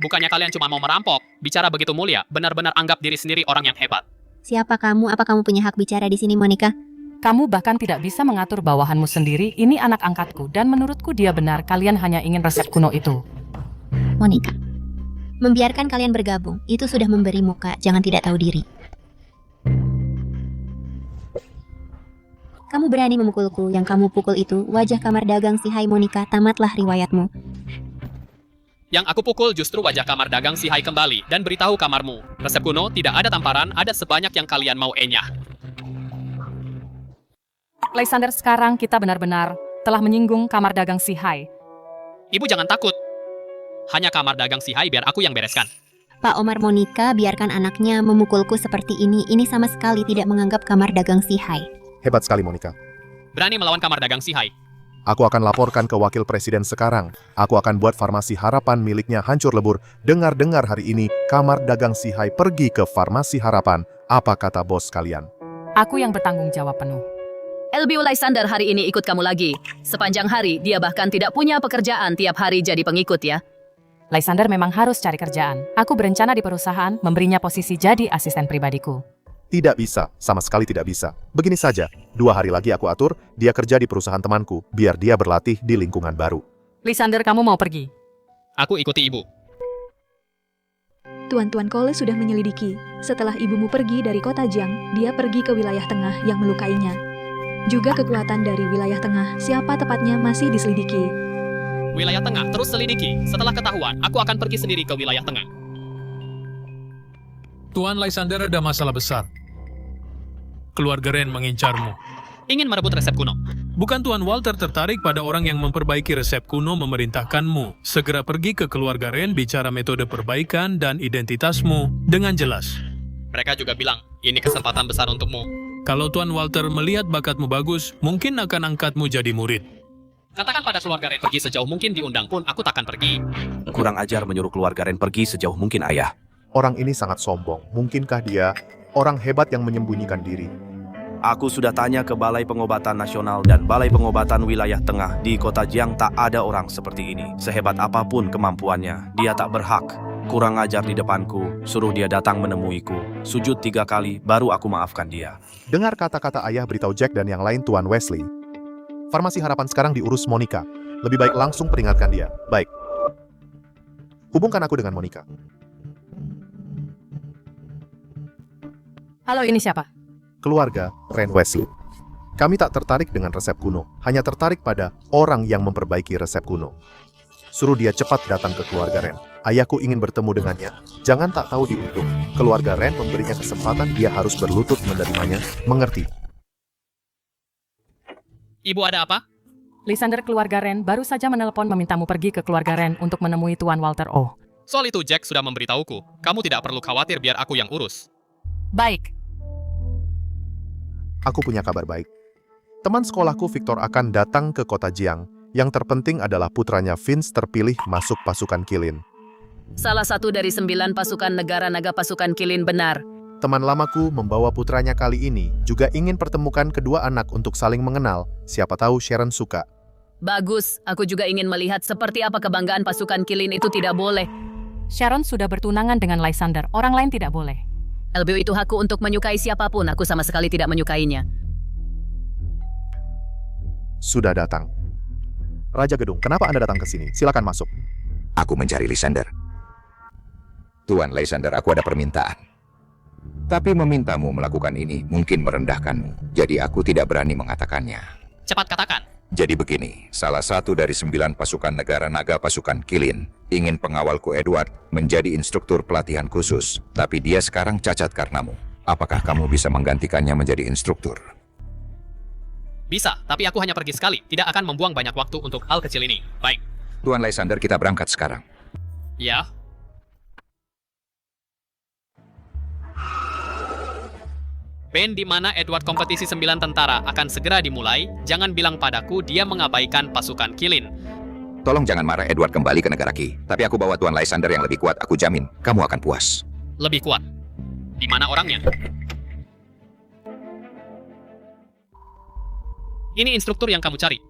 Bukannya kalian cuma mau merampok, bicara begitu mulia, benar-benar anggap diri sendiri orang yang hebat.
Siapa kamu? Apa kamu punya hak bicara di sini, Monica?
Kamu bahkan tidak bisa mengatur bawahanmu sendiri, ini anak angkatku, dan menurutku dia benar, kalian hanya ingin resep kuno itu.
Monica, membiarkan kalian bergabung, itu sudah memberi muka, jangan tidak tahu diri. Kamu berani memukulku, yang kamu pukul itu wajah kamar dagang si Hai Monica, tamatlah riwayatmu.
Yang aku pukul justru wajah kamar dagang si Hai kembali, dan beritahu kamarmu, resep kuno tidak ada tamparan, ada sebanyak yang kalian mau enyah.
Lysander, sekarang kita benar-benar telah menyinggung kamar dagang si Hai.
Ibu jangan takut. Hanya kamar dagang si Hai biar aku yang bereskan.
Pak Omar, Monica, biarkan anaknya memukulku seperti ini sama sekali tidak menganggap kamar dagang si Hai.
Hebat sekali, Monica.
Berani melawan kamar dagang si Hai.
Aku akan laporkan ke wakil presiden sekarang. Aku akan buat farmasi Harapan miliknya hancur lebur. Dengar-dengar hari ini, kamar dagang si Hai pergi ke farmasi Harapan. Apa kata bos kalian?
Aku yang bertanggung jawab penuh.
LBU Lysander hari ini ikut kamu lagi. Sepanjang hari, dia bahkan tidak punya pekerjaan, tiap hari jadi pengikut ya.
Lysander memang harus cari kerjaan. Aku berencana di perusahaan memberinya posisi jadi asisten pribadiku.
Tidak bisa, sama sekali tidak bisa. Begini saja, 2 hari lagi aku atur, dia kerja di perusahaan temanku, biar dia berlatih di lingkungan baru.
Lysander, kamu mau pergi?
Aku ikuti ibu.
Tuan-Tuan Cole sudah menyelidiki. Setelah ibumu pergi dari kota Jiang, dia pergi ke wilayah tengah yang melukainya. Juga kekuatan dari wilayah tengah, siapa tepatnya masih diselidiki.
Wilayah tengah terus selidiki. Setelah ketahuan, aku akan pergi sendiri ke wilayah tengah.
Tuan Lysander, ada masalah besar. Keluarga Ren mengincarmu.
Ingin merebut resep kuno.
Bukan Tuan Walter tertarik pada orang yang memperbaiki resep kuno memerintahkanmu. Segera pergi ke keluarga Ren, bicara metode perbaikan dan identitasmu dengan jelas.
Mereka juga bilang, ini kesempatan besar untukmu.
Kalau Tuan Walter melihat bakatmu bagus, mungkin akan angkatmu jadi murid.
Katakan pada keluarga Ren pergi sejauh mungkin, diundang pun aku takkan pergi.
Kurang ajar menyuruh keluarga Ren pergi sejauh mungkin, ayah.
Orang ini sangat sombong. Mungkinkah dia orang hebat yang menyembunyikan diri?
Aku sudah tanya ke Balai Pengobatan Nasional dan Balai Pengobatan Wilayah Tengah. Di kota Jiang tak ada orang seperti ini. Sehebat apapun kemampuannya, dia tak berhak. Kurang ajar di depanku, suruh dia datang menemuiku. Sujud 3 kali, baru aku maafkan dia.
Dengar kata-kata ayah, beritahu Jack dan yang lain Tuan Wesley. Farmasi Harapan sekarang diurus Monica. Lebih baik langsung peringatkan dia. Baik. Hubungkan aku dengan Monica.
Halo, ini siapa?
Keluarga Ren Wesley. Kami tak tertarik dengan resep kuno, hanya tertarik pada orang yang memperbaiki resep kuno. Suruh dia cepat datang ke keluarga Ren. Ayahku ingin bertemu dengannya. Jangan tak tahu diuntung. Keluarga Ren memberinya kesempatan, dia harus berlutut menerimanya. Mengerti?
Ibu ada apa?
Lysander, keluarga Ren baru saja menelpon memintamu pergi ke keluarga Ren untuk menemui Tuan Walter O.
Soal itu Jack sudah memberitahuku. Kamu tidak perlu khawatir, biar aku yang urus.
Baik.
Aku punya kabar baik. Teman sekolahku Victor akan datang ke kota Jiang. Yang terpenting adalah putranya Vince terpilih masuk pasukan Kilin.
Salah satu dari 9 pasukan negara naga pasukan Kilin, benar.
Teman lamaku membawa putranya kali ini juga ingin pertemukan kedua anak untuk saling mengenal. Siapa tahu Sharon suka.
Bagus, aku juga ingin melihat seperti apa kebanggaan pasukan Kilin itu. Tidak boleh.
Sharon sudah bertunangan dengan Lysander, orang lain tidak boleh.
LBU itu hakku untuk menyukai siapapun, aku sama sekali tidak menyukainya.
Sudah datang. Raja Gedung, kenapa Anda datang ke sini? Silakan masuk.
Aku mencari Lysander. Tuan Lysander, aku ada permintaan. Tapi memintamu melakukan ini mungkin merendahkanmu. Jadi aku tidak berani mengatakannya.
Cepat katakan.
Jadi begini, salah satu dari 9 pasukan negara naga pasukan Kilin ingin pengawalku Edward menjadi instruktur pelatihan khusus, tapi dia sekarang cacat karenamu. Apakah kamu bisa menggantikannya menjadi instruktur?
Bisa, tapi aku hanya pergi sekali. Tidak akan membuang banyak waktu untuk hal kecil ini. Baik.
Tuan Lysander, kita berangkat sekarang.
Ya. Band di mana Edward kompetisi 9 tentara akan segera dimulai. Jangan bilang padaku dia mengabaikan pasukan Kilin.
Tolong jangan marah Edward kembali ke negara Ki. Tapi aku bawa Tuan Lysander yang lebih kuat, aku jamin kamu akan puas.
Lebih kuat? Di mana orangnya? Ini instruktur yang kamu cari.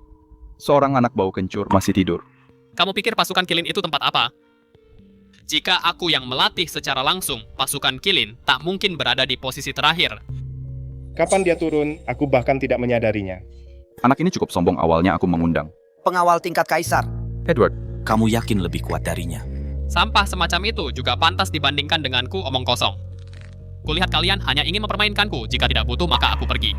Seorang anak bau kencur masih tidur.
Kamu pikir pasukan Kilin itu tempat apa? Jika aku yang melatih secara langsung, pasukan Kilin tak mungkin berada di posisi terakhir.
Kapan dia turun, aku bahkan tidak menyadarinya.
Anak ini cukup sombong awalnya aku mengundang.
Pengawal tingkat kaisar.
Edward,
kamu yakin lebih kuat darinya?
Sampah semacam itu juga pantas dibandingkan denganku omong kosong. Kulihat kalian hanya ingin mempermainkanku, jika tidak butuh maka aku pergi.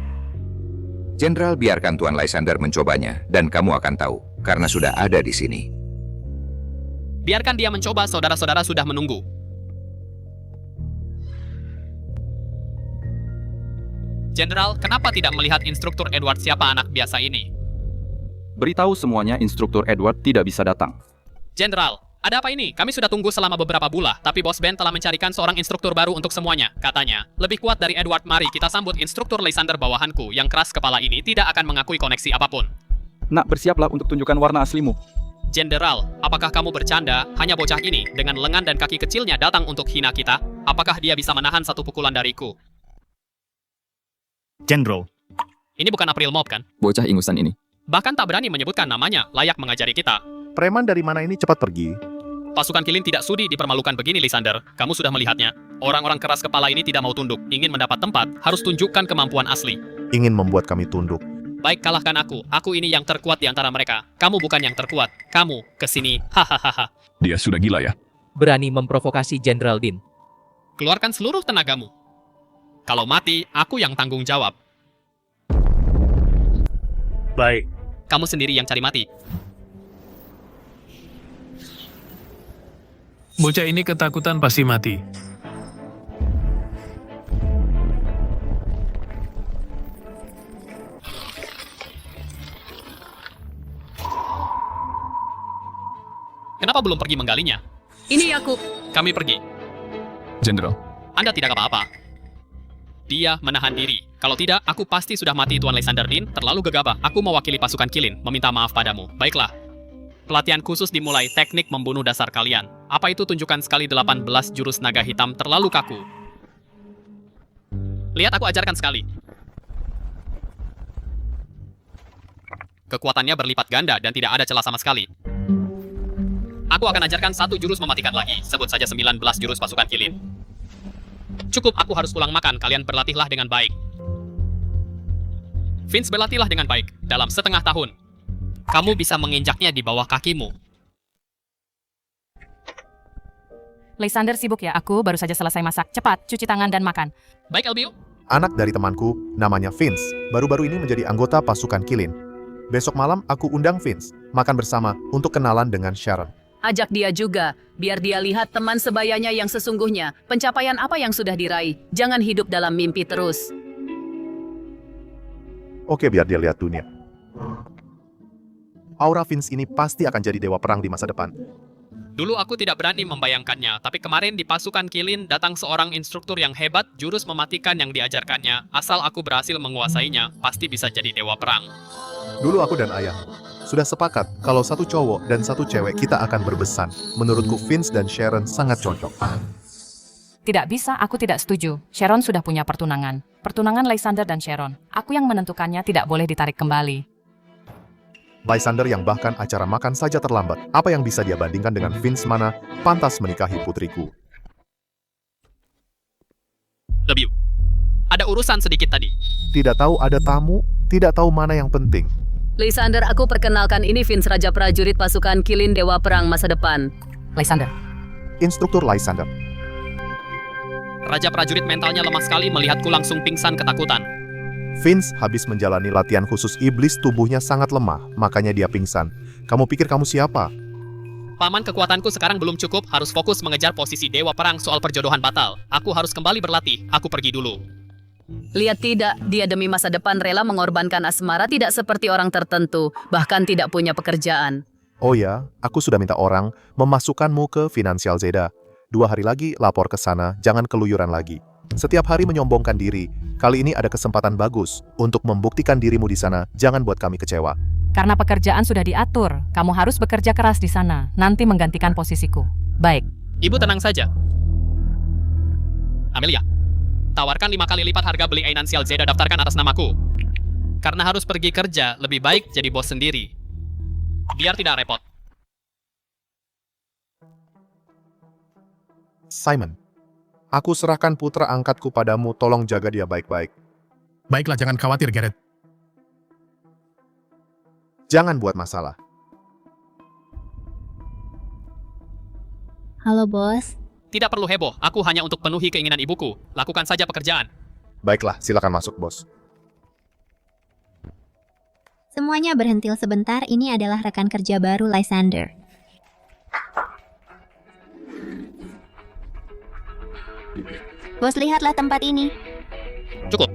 Jenderal, biarkan Tuan Lysander mencobanya, dan kamu akan tahu, karena sudah ada di sini.
Biarkan dia mencoba, saudara-saudara sudah menunggu. Jenderal, kenapa tidak melihat instruktur Edward siapa anak biasa ini?
beritahu semuanya instruktur Edward tidak bisa datang.
Jenderal, ada apa ini? Kami sudah tunggu selama beberapa bulan, tapi Bos Ben telah mencarikan seorang instruktur baru untuk semuanya. Katanya, lebih kuat dari Edward. Mari kita sambut instruktur Lysander bawahanku yang keras kepala ini tidak akan mengakui koneksi apapun.
Nak, bersiaplah untuk tunjukkan warna aslimu.
Jenderal, apakah kamu bercanda? Hanya bocah ini, dengan lengan dan kaki kecilnya datang untuk hina kita? Apakah dia bisa menahan satu pukulan dariku?
Jenderal.
Ini bukan April Mop, kan?
Bocah ingusan ini.
Bahkan tak berani menyebutkan namanya, layak mengajari kita.
Preman dari mana ini cepat pergi.
Pasukan Kilin tidak sudi dipermalukan begini, Lysander. Kamu sudah melihatnya. Orang-orang keras kepala ini tidak mau tunduk. Ingin mendapat tempat, harus tunjukkan kemampuan asli.
Ingin membuat kami tunduk.
Baik, kalahkan aku. Aku ini yang terkuat di antara mereka. Kamu bukan yang terkuat. Kamu, kesini. Hahaha.
Dia sudah gila ya?
Berani memprovokasi Jenderal Dean.
Keluarkan seluruh tenagamu. Kalau mati, aku yang tanggung jawab.
Baik.
Kamu sendiri yang cari mati.
Bocah ini ketakutan pasti mati.
Kenapa belum pergi menggalinya?
Ini aku.
Kami pergi.
Jenderal.
Anda tidak apa-apa. Dia menahan diri. Kalau tidak, aku pasti sudah mati, Tuan Lysander Dean. Terlalu gegabah. Aku mewakili pasukan Kilin, meminta maaf padamu. Baiklah. Pelatihan khusus dimulai, teknik membunuh dasar kalian. Apa itu tunjukkan sekali 18 jurus naga hitam terlalu kaku. Lihat aku ajarkan sekali. Kekuatannya berlipat ganda dan tidak ada celah sama sekali. Aku akan ajarkan satu jurus mematikan lagi. Sebut saja 19 jurus pasukan Kilin. Cukup, aku harus pulang makan. Kalian berlatihlah dengan baik. Vince, berlatihlah dengan baik. Dalam setengah tahun, kamu bisa menginjaknya di bawah kakimu.
Lysander sibuk ya? Aku baru saja selesai masak. Cepat, cuci tangan dan makan.
Baik, LBU.
Anak dari temanku, namanya Vince, baru-baru ini menjadi anggota pasukan Kilin. Besok malam aku undang Vince, makan bersama untuk kenalan dengan Sharon.
Ajak dia juga, biar dia lihat teman sebayanya yang sesungguhnya. Pencapaian apa yang sudah diraih. Jangan hidup dalam mimpi terus.
Oke, biar dia lihat dunia. Aura Vince ini pasti akan jadi dewa perang di masa depan.
Dulu aku tidak berani membayangkannya, tapi kemarin di pasukan Kilin datang seorang instruktur yang hebat, jurus mematikan yang diajarkannya. Asal aku berhasil menguasainya, pasti bisa jadi dewa perang.
Dulu aku dan ayah sudah sepakat kalau satu cowok dan satu cewek kita akan berbesan. Menurutku Vince dan Sharon sangat cocok.
Tidak bisa, aku tidak setuju. Sharon sudah punya pertunangan. Pertunangan Lysander dan Sharon. Aku yang menentukannya, tidak boleh ditarik kembali.
Lysander yang bahkan acara makan saja terlambat. Apa yang bisa dia bandingkan dengan Vince mana pantas menikahi putriku?
Lebih. Ada urusan sedikit tadi.
Tidak tahu ada tamu, tidak tahu mana yang penting.
Lysander, aku perkenalkan ini Vince, Raja Prajurit pasukan Kilin, Dewa Perang masa depan.
Lysander.
Instruktur Lysander.
Raja Prajurit mentalnya lemah sekali melihatku langsung pingsan ketakutan.
Vince habis menjalani latihan khusus iblis, tubuhnya sangat lemah, makanya dia pingsan. Kamu pikir kamu siapa?
Paman, kekuatanku sekarang belum cukup, harus fokus mengejar posisi Dewa Perang. Soal perjodohan batal. Aku harus kembali berlatih, aku pergi dulu.
Lihat tidak, dia demi masa depan rela mengorbankan asmara, tidak seperti orang tertentu, bahkan tidak punya pekerjaan.
Oh ya, aku sudah minta orang memasukkanmu ke Finansial Zeda. 2 hari lagi lapor ke sana, jangan keluyuran lagi. Setiap hari menyombongkan diri, kali ini ada kesempatan bagus untuk membuktikan dirimu di sana, jangan buat kami kecewa.
Karena pekerjaan sudah diatur, kamu harus bekerja keras di sana, nanti menggantikan posisiku. Baik.
Ibu tenang saja. Amelia, tawarkan 5 kali lipat harga beli Finansial Zeda, daftarkan atas namaku. Karena harus pergi kerja, lebih baik jadi bos sendiri. Biar tidak repot.
Simon, aku serahkan putra angkatku padamu, tolong jaga dia baik-baik.
Baiklah, jangan khawatir, Garrett.
Jangan buat masalah.
Halo, bos.
Tidak perlu heboh, aku hanya untuk penuhi keinginan ibuku. Lakukan saja pekerjaan.
Baiklah, silakan masuk, bos.
Semuanya berhentil sebentar, ini adalah rekan kerja baru Lysander. Bos, lihatlah tempat ini.
Cukup.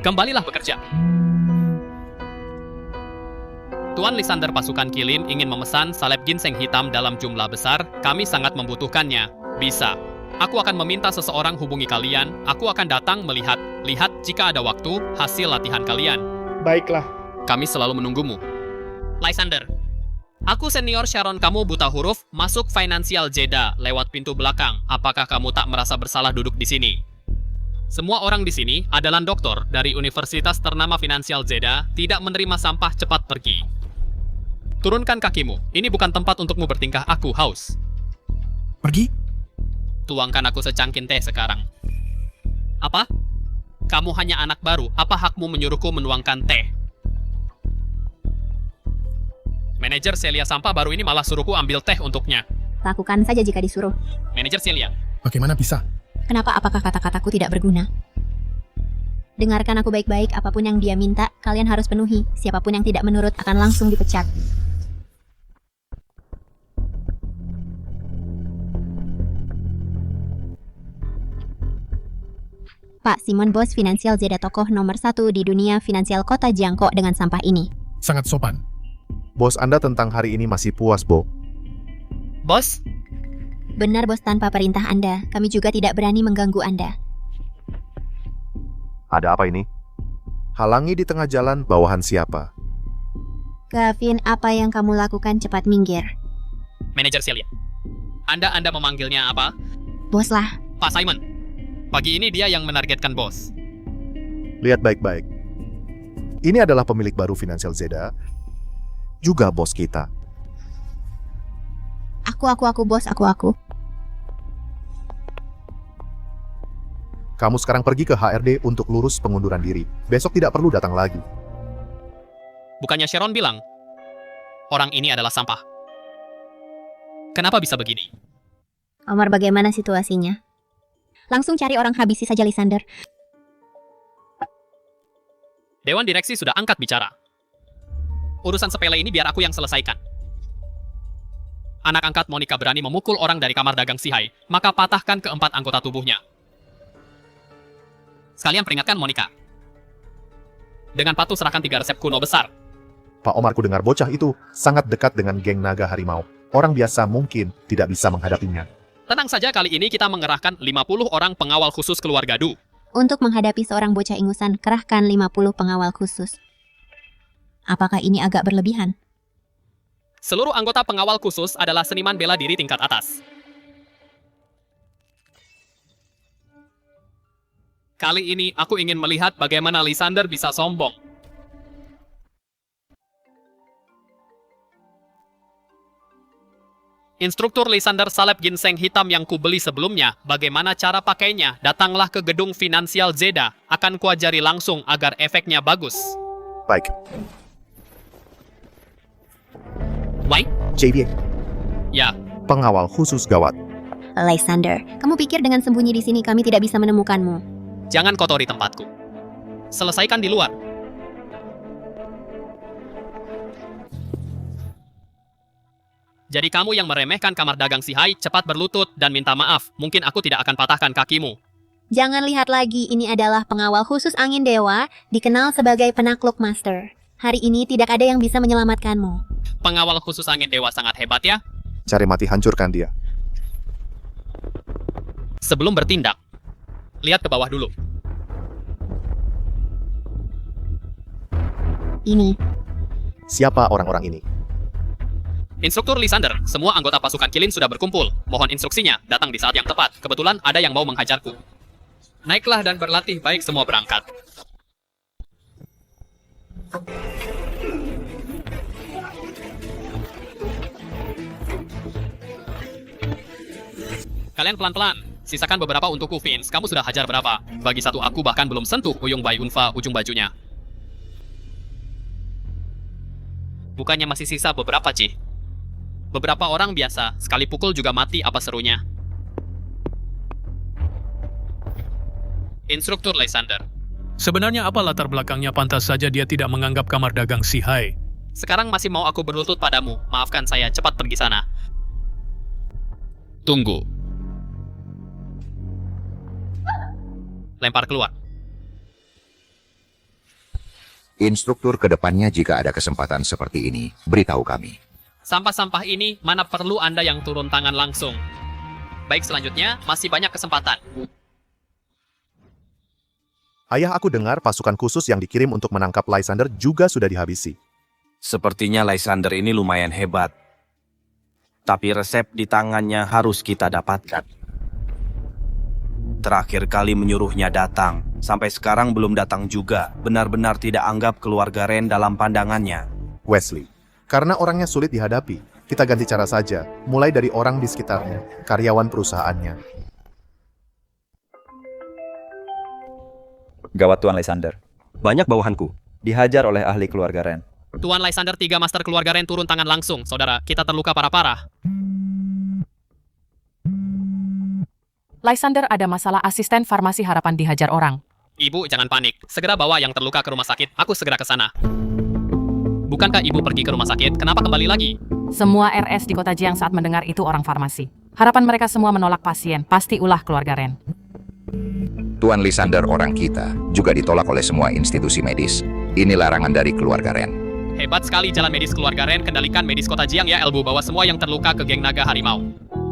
Kembalilah bekerja. Tuan Lysander pasukan Kilin ingin memesan salep ginseng hitam dalam jumlah besar. Kami sangat membutuhkannya. Bisa. Aku akan meminta seseorang hubungi kalian. Aku akan datang melihat. Lihat jika ada waktu, hasil latihan kalian.
Baiklah.
Kami selalu menunggumu. Lysander. Aku senior Sharon, kamu buta huruf, masuk Financial Zeda lewat pintu belakang. Apakah kamu tak merasa bersalah duduk di sini? Semua orang di sini adalah doktor dari universitas ternama Financial Zeda, tidak menerima sampah, cepat pergi. Turunkan kakimu, ini bukan tempat untukmu bertingkah, aku haus.
Pergi?
Tuangkan aku secangkin teh sekarang. Apa? Kamu hanya anak baru, apa hakmu menyuruhku menuangkan teh? Manajer Celia sampah baru ini malah suruhku ambil teh untuknya.
Lakukan saja jika disuruh.
Manajer Celia.
Bagaimana bisa?
Kenapa? Apakah kata-kataku tidak berguna? Dengarkan aku baik-baik, apapun yang dia minta, kalian harus penuhi. Siapapun yang tidak menurut akan langsung dipecat. Pak Simon, bos Financial Zeda, tokoh nomor 1 di dunia finansial kota Jiangko dengan sampah ini.
Sangat sopan.
Bos Anda tentang hari ini masih puas, Bo?
Bos?
Benar, bos, tanpa perintah Anda. Kami juga tidak berani mengganggu Anda.
Ada apa ini? Halangi di tengah jalan, bawahan siapa?
Gavin, apa yang kamu lakukan? Cepat minggir.
Manajer Celia. Anda memanggilnya apa?
Bos lah.
Pak Simon. Pagi ini dia yang menargetkan bos.
Lihat baik-baik. Ini adalah pemilik baru Financial Zeda, juga bos kita.
Aku, bos, aku.
Kamu sekarang pergi ke HRD untuk lurus pengunduran diri. Besok tidak perlu datang lagi.
Bukannya Sharon bilang, orang ini adalah sampah. Kenapa bisa begini?
Omar, bagaimana situasinya? Langsung cari orang, habisi saja Lysander.
Dewan direksi sudah angkat bicara. Urusan sepele ini biar aku yang selesaikan. Anak angkat Monica berani memukul orang dari kamar dagang Sihai, maka patahkan keempat anggota tubuhnya. Sekalian peringatkan Monica. Dengan patuh serahkan 3 resep kuno besar.
Pak Omar, ku dengar bocah itu sangat dekat dengan geng naga harimau. Orang biasa mungkin tidak bisa menghadapinya.
Tenang saja, kali ini kita mengerahkan 50 orang pengawal khusus keluarga Du.
Untuk menghadapi seorang bocah ingusan, kerahkan 50 pengawal khusus. Apakah ini agak berlebihan?
Seluruh anggota pengawal khusus adalah seniman bela diri tingkat atas. Kali ini aku ingin melihat bagaimana Lysander bisa sombong. Instruktur Lysander salep ginseng hitam yang kubeli sebelumnya, bagaimana cara pakainya? Datanglah ke gedung Financial Zeda, akan kuajari langsung agar efeknya bagus.
Baik.
Why?
JV.
Ya.
Pengawal khusus gawat.
Lysander, kamu pikir dengan sembunyi di sini kami tidak bisa menemukanmu?
Jangan kotori tempatku. Selesaikan di luar. Jadi kamu yang meremehkan kamar dagang Sihai, cepat berlutut dan minta maaf. Mungkin aku tidak akan patahkan kakimu.
Jangan lihat lagi, ini adalah pengawal khusus angin dewa, dikenal sebagai penakluk master. Hari ini tidak ada yang bisa menyelamatkanmu.
Pengawal khusus angin dewa sangat hebat ya?
Cari mati, hancurkan dia.
Sebelum bertindak, lihat ke bawah dulu.
Ini.
Siapa orang-orang ini?
Instruktur Lysander, semua anggota pasukan Kilin sudah berkumpul. Mohon instruksinya, datang di saat yang tepat. Kebetulan ada yang mau menghajarku. Naiklah dan berlatih, baik semua berangkat. Kalian pelan-pelan. Sisakan beberapa untukku, Vince. Kamu sudah hajar berapa? Bagi satu aku bahkan belum sentuh Uyung Bai Unfa ujung bajunya. Bukannya masih sisa beberapa, Ci? Beberapa orang biasa, sekali pukul juga mati, apa serunya? Instruktur Lysander.
Sebenarnya apa latar belakangnya pantas saja dia tidak menganggap kamar dagang si Hai?
Sekarang masih mau aku berlutut padamu. Maafkan saya, cepat pergi sana. Tunggu. Lempar keluar.
Instruktur ke depannya jika ada kesempatan seperti ini, beritahu kami.
Sampah-sampah ini mana perlu Anda yang turun tangan langsung. Baik, selanjutnya masih banyak kesempatan.
Ayah aku dengar pasukan khusus yang dikirim untuk menangkap Lysander juga sudah dihabisi.
Sepertinya Lysander ini lumayan hebat. Tapi resep di tangannya harus kita dapatkan. Terakhir kali menyuruhnya datang, sampai sekarang belum datang juga. Benar-benar tidak anggap keluarga Ren dalam pandangannya.
Wesley, karena orangnya sulit dihadapi, kita ganti cara saja, mulai dari orang di sekitarnya, karyawan perusahaannya.
Gawat Tuan Lysander. Banyak bawahanku. Dihajar oleh ahli keluarga Ren.
Tuan Lysander 3 master keluarga Ren turun tangan langsung, saudara. Kita terluka parah-parah.
Lysander ada masalah asisten farmasi harapan dihajar orang.
Ibu, jangan panik. Segera bawa yang terluka ke rumah sakit. Aku segera ke sana. Bukankah ibu pergi ke rumah sakit? Kenapa kembali lagi?
Semua RS di kota Jiang saat mendengar itu orang farmasi. Harapan mereka semua menolak pasien. Pasti ulah keluarga Ren.
Tuan Lysander orang kita juga ditolak oleh semua institusi medis. Ini larangan dari keluarga Ren.
Hebat sekali jalan medis keluarga Ren. Kendalikan medis kota Jiang ya, Elbu. Bawa semua yang terluka ke geng naga harimau.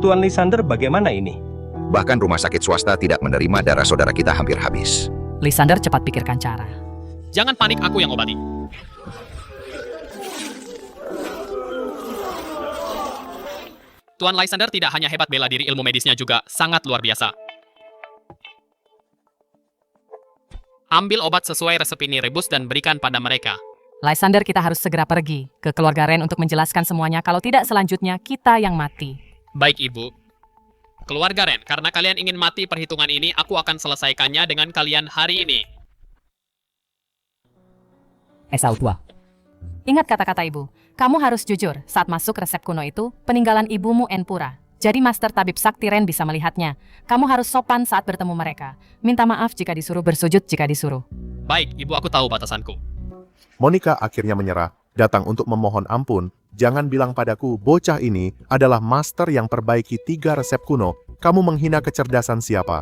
Tuan Lysander bagaimana ini?
Bahkan rumah sakit swasta tidak menerima darah saudara kita hampir habis.
Lysander cepat pikirkan cara.
Jangan panik, aku yang obati. Tuan Lysander tidak hanya hebat bela diri, ilmu medisnya juga sangat luar biasa. Ambil obat sesuai resep ini, rebus dan berikan pada mereka.
Lysander, kita harus segera pergi ke keluarga Ren untuk menjelaskan semuanya. Kalau tidak, selanjutnya kita yang mati.
Baik, Ibu. Keluarga Ren, karena kalian ingin mati perhitungan ini, aku akan selesaikannya dengan kalian hari ini.
Esau tua. Ingat kata-kata ibu. Kamu harus jujur. Saat masuk resep kuno itu, peninggalan ibumu Enpura. Jadi Master Tabib Sakti Ren bisa melihatnya. Kamu harus sopan saat bertemu mereka. Minta maaf jika disuruh, bersujud jika disuruh.
Baik, Ibu, aku tahu batasanku.
Monica akhirnya menyerah, datang untuk memohon ampun. Jangan bilang padaku, bocah ini adalah master yang perbaiki 3 resep kuno. Kamu menghina kecerdasan siapa?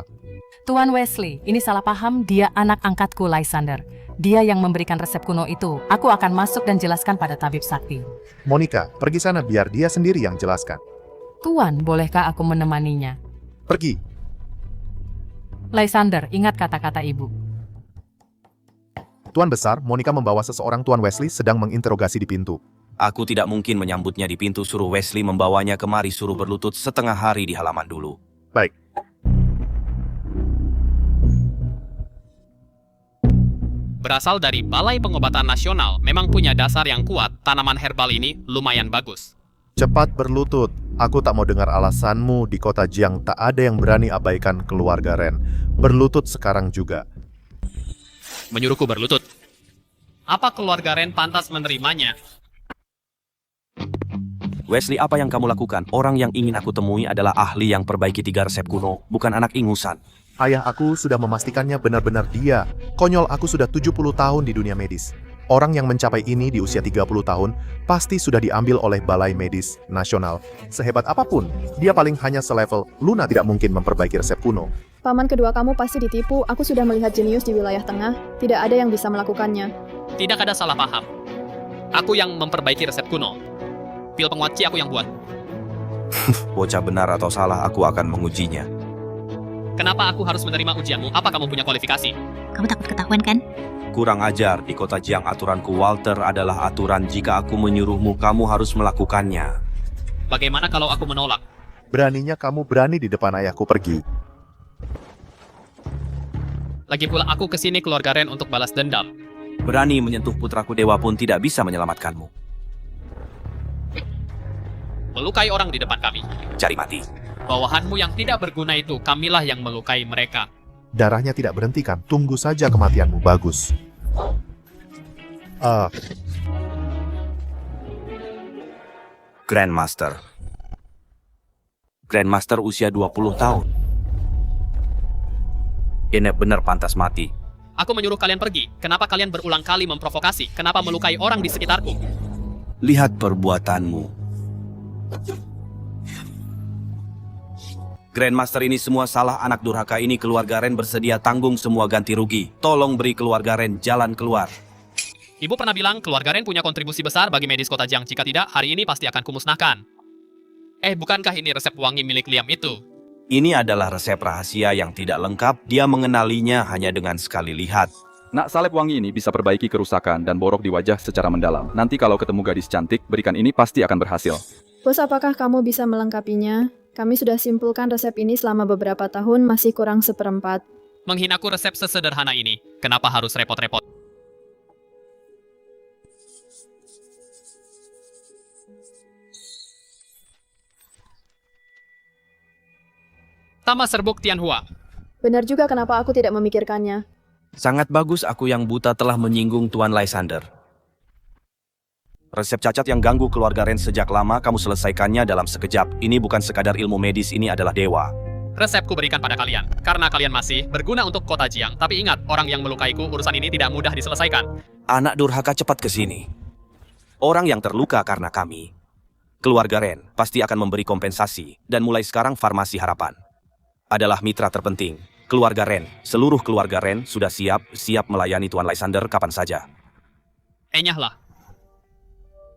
Tuan Wesley, ini salah paham. Dia anak angkatku Lysander. Dia yang memberikan resep kuno itu. Aku akan masuk dan jelaskan pada Tabib Sakti.
Monica, pergi sana biar dia sendiri yang jelaskan.
Tuan, bolehkah aku menemaninya?
Pergi.
Lysander, ingat kata-kata ibu.
Tuan Besar, Monica membawa seseorang Tuan Wesley sedang menginterogasi di pintu.
Aku tidak mungkin menyambutnya di pintu, suruh Wesley membawanya kemari, suruh berlutut setengah hari di halaman dulu.
Baik.
Berasal dari Balai Pengobatan Nasional, memang punya dasar yang kuat. Tanaman herbal ini lumayan bagus.
Cepat berlutut. Aku tak mau dengar alasanmu. Di kota Jiang tak ada yang berani abaikan keluarga Ren. Berlutut sekarang juga.
Menyuruhku berlutut. Apa keluarga Ren pantas menerimanya?
Wesley, apa yang kamu lakukan? Orang yang ingin aku temui adalah ahli yang perbaiki 3 resep kuno, bukan anak ingusan.
Ayah aku sudah memastikannya benar-benar dia. Konyol, aku sudah 70 tahun di dunia medis. Orang yang mencapai ini di usia 30 tahun pasti sudah diambil oleh Balai Medis Nasional. Sehebat apapun, dia paling hanya selevel. Luna tidak mungkin memperbaiki resep kuno.
Paman kedua kamu pasti ditipu. Aku sudah melihat jenius di wilayah tengah. Tidak ada yang bisa melakukannya.
Tidak ada salah paham. Aku yang memperbaiki resep kuno. Pil penguat Qi aku yang buat.
Bocah benar atau salah, aku akan mengujinya.
Kenapa aku harus menerima ujianmu? Apa kamu punya kualifikasi?
Kamu takut ketahuan kan?
Kurang ajar, di kota Jiang aturanku Walter adalah aturan. Jika aku menyuruhmu, kamu harus melakukannya.
Bagaimana kalau aku menolak?
Beraninya kamu berani di depan ayahku, pergi.
Lagi pula aku kesini keluarga Ren untuk balas dendam.
Berani menyentuh putraku dewa pun tidak bisa menyelamatkanmu.
Melukai orang di depan kami.
Cari mati.
Bawahanmu yang tidak berguna itu, kamilah yang melukai mereka.
Darahnya tidak berhenti kan? Tunggu saja kematianmu, bagus.
Grandmaster. Grandmaster usia 20 tahun. Ini benar pantas mati.
Aku menyuruh kalian pergi. Kenapa kalian berulang kali memprovokasi? Kenapa melukai orang di sekitarku?
Lihat perbuatanmu. Grandmaster ini semua salah anak durhaka ini. Keluarga Ren bersedia tanggung semua ganti rugi. Tolong beri keluarga Ren jalan keluar.
Ibu pernah bilang keluarga Ren punya kontribusi besar bagi medis kota Jiang. Jika tidak, hari ini pasti akan kumusnahkan. Bukankah ini resep wangi milik Liam itu?
Ini adalah resep rahasia yang tidak lengkap. Dia mengenalinya hanya dengan sekali lihat.
Nak, salep wangi ini bisa perbaiki kerusakan dan borok di wajah secara mendalam. Nanti kalau ketemu gadis cantik, berikan ini pasti akan berhasil.
Bos, apakah kamu bisa melengkapinya? Kami sudah simpulkan resep ini selama beberapa tahun, masih kurang seperempat.
Menghinaku resep sesederhana ini. Kenapa harus repot-repot? Tama serbuk Tianhua.
Benar juga kenapa aku tidak memikirkannya.
Sangat bagus aku yang buta telah menyinggung Tuan Lysander. Resep cacat yang ganggu keluarga Ren sejak lama kamu selesaikannya dalam sekejap. Ini bukan sekadar ilmu medis, ini adalah dewa.
Resepku berikan pada kalian, karena kalian masih berguna untuk kota Jiang. Tapi ingat, orang yang melukaiku, urusan ini tidak mudah diselesaikan.
Anak durhaka, cepat ke sini. Orang yang terluka karena kami, keluarga Ren, pasti akan memberi kompensasi. Dan mulai sekarang Farmasi Harapan adalah mitra terpenting. Keluarga Ren, seluruh keluarga Ren sudah siap melayani Tuan Lysander kapan saja.
Nyahlah.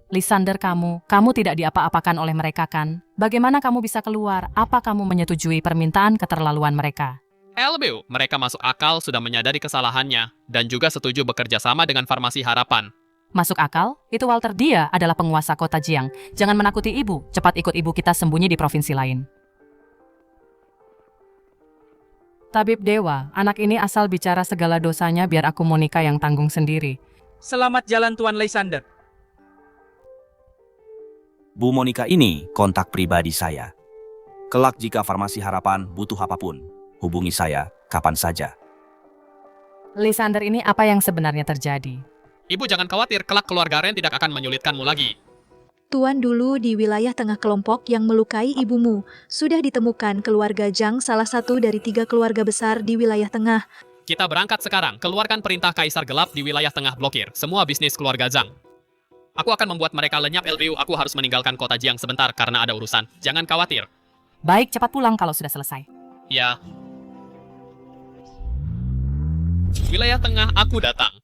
Lysander, kamu tidak diapa-apakan oleh mereka kan? Bagaimana kamu bisa keluar? Apa kamu menyetujui permintaan keterlaluan mereka?
LBU, mereka masuk akal, sudah menyadari kesalahannya, dan juga setuju bekerja sama dengan Farmasi Harapan.
Masuk akal? Itu Walter, dia adalah penguasa kota Jiang. Jangan menakuti ibu, cepat ikut ibu kita sembunyi di provinsi lain. Tabib Dewa, anak ini asal bicara segala dosanya biar aku Monica yang tanggung sendiri.
Selamat jalan Tuan Lysander.
Bu Monica ini kontak pribadi saya. Kelak jika Farmasi Harapan butuh apapun, hubungi saya kapan saja.
Lysander, ini apa yang sebenarnya terjadi?
Ibu jangan khawatir, kelak keluarga Ren tidak akan menyulitkanmu lagi.
Tuan, dulu di wilayah tengah kelompok yang melukai ibumu, sudah ditemukan keluarga Zhang, salah satu dari 3 keluarga besar di wilayah tengah.
Kita berangkat sekarang, keluarkan perintah Kaisar Gelap di wilayah tengah blokir, semua bisnis keluarga Zhang. Aku akan membuat mereka lenyap. LBU, aku harus meninggalkan kota Jiang sebentar karena ada urusan. Jangan khawatir.
Baik, cepat pulang kalau sudah selesai.
Ya. Wilayah tengah, aku datang.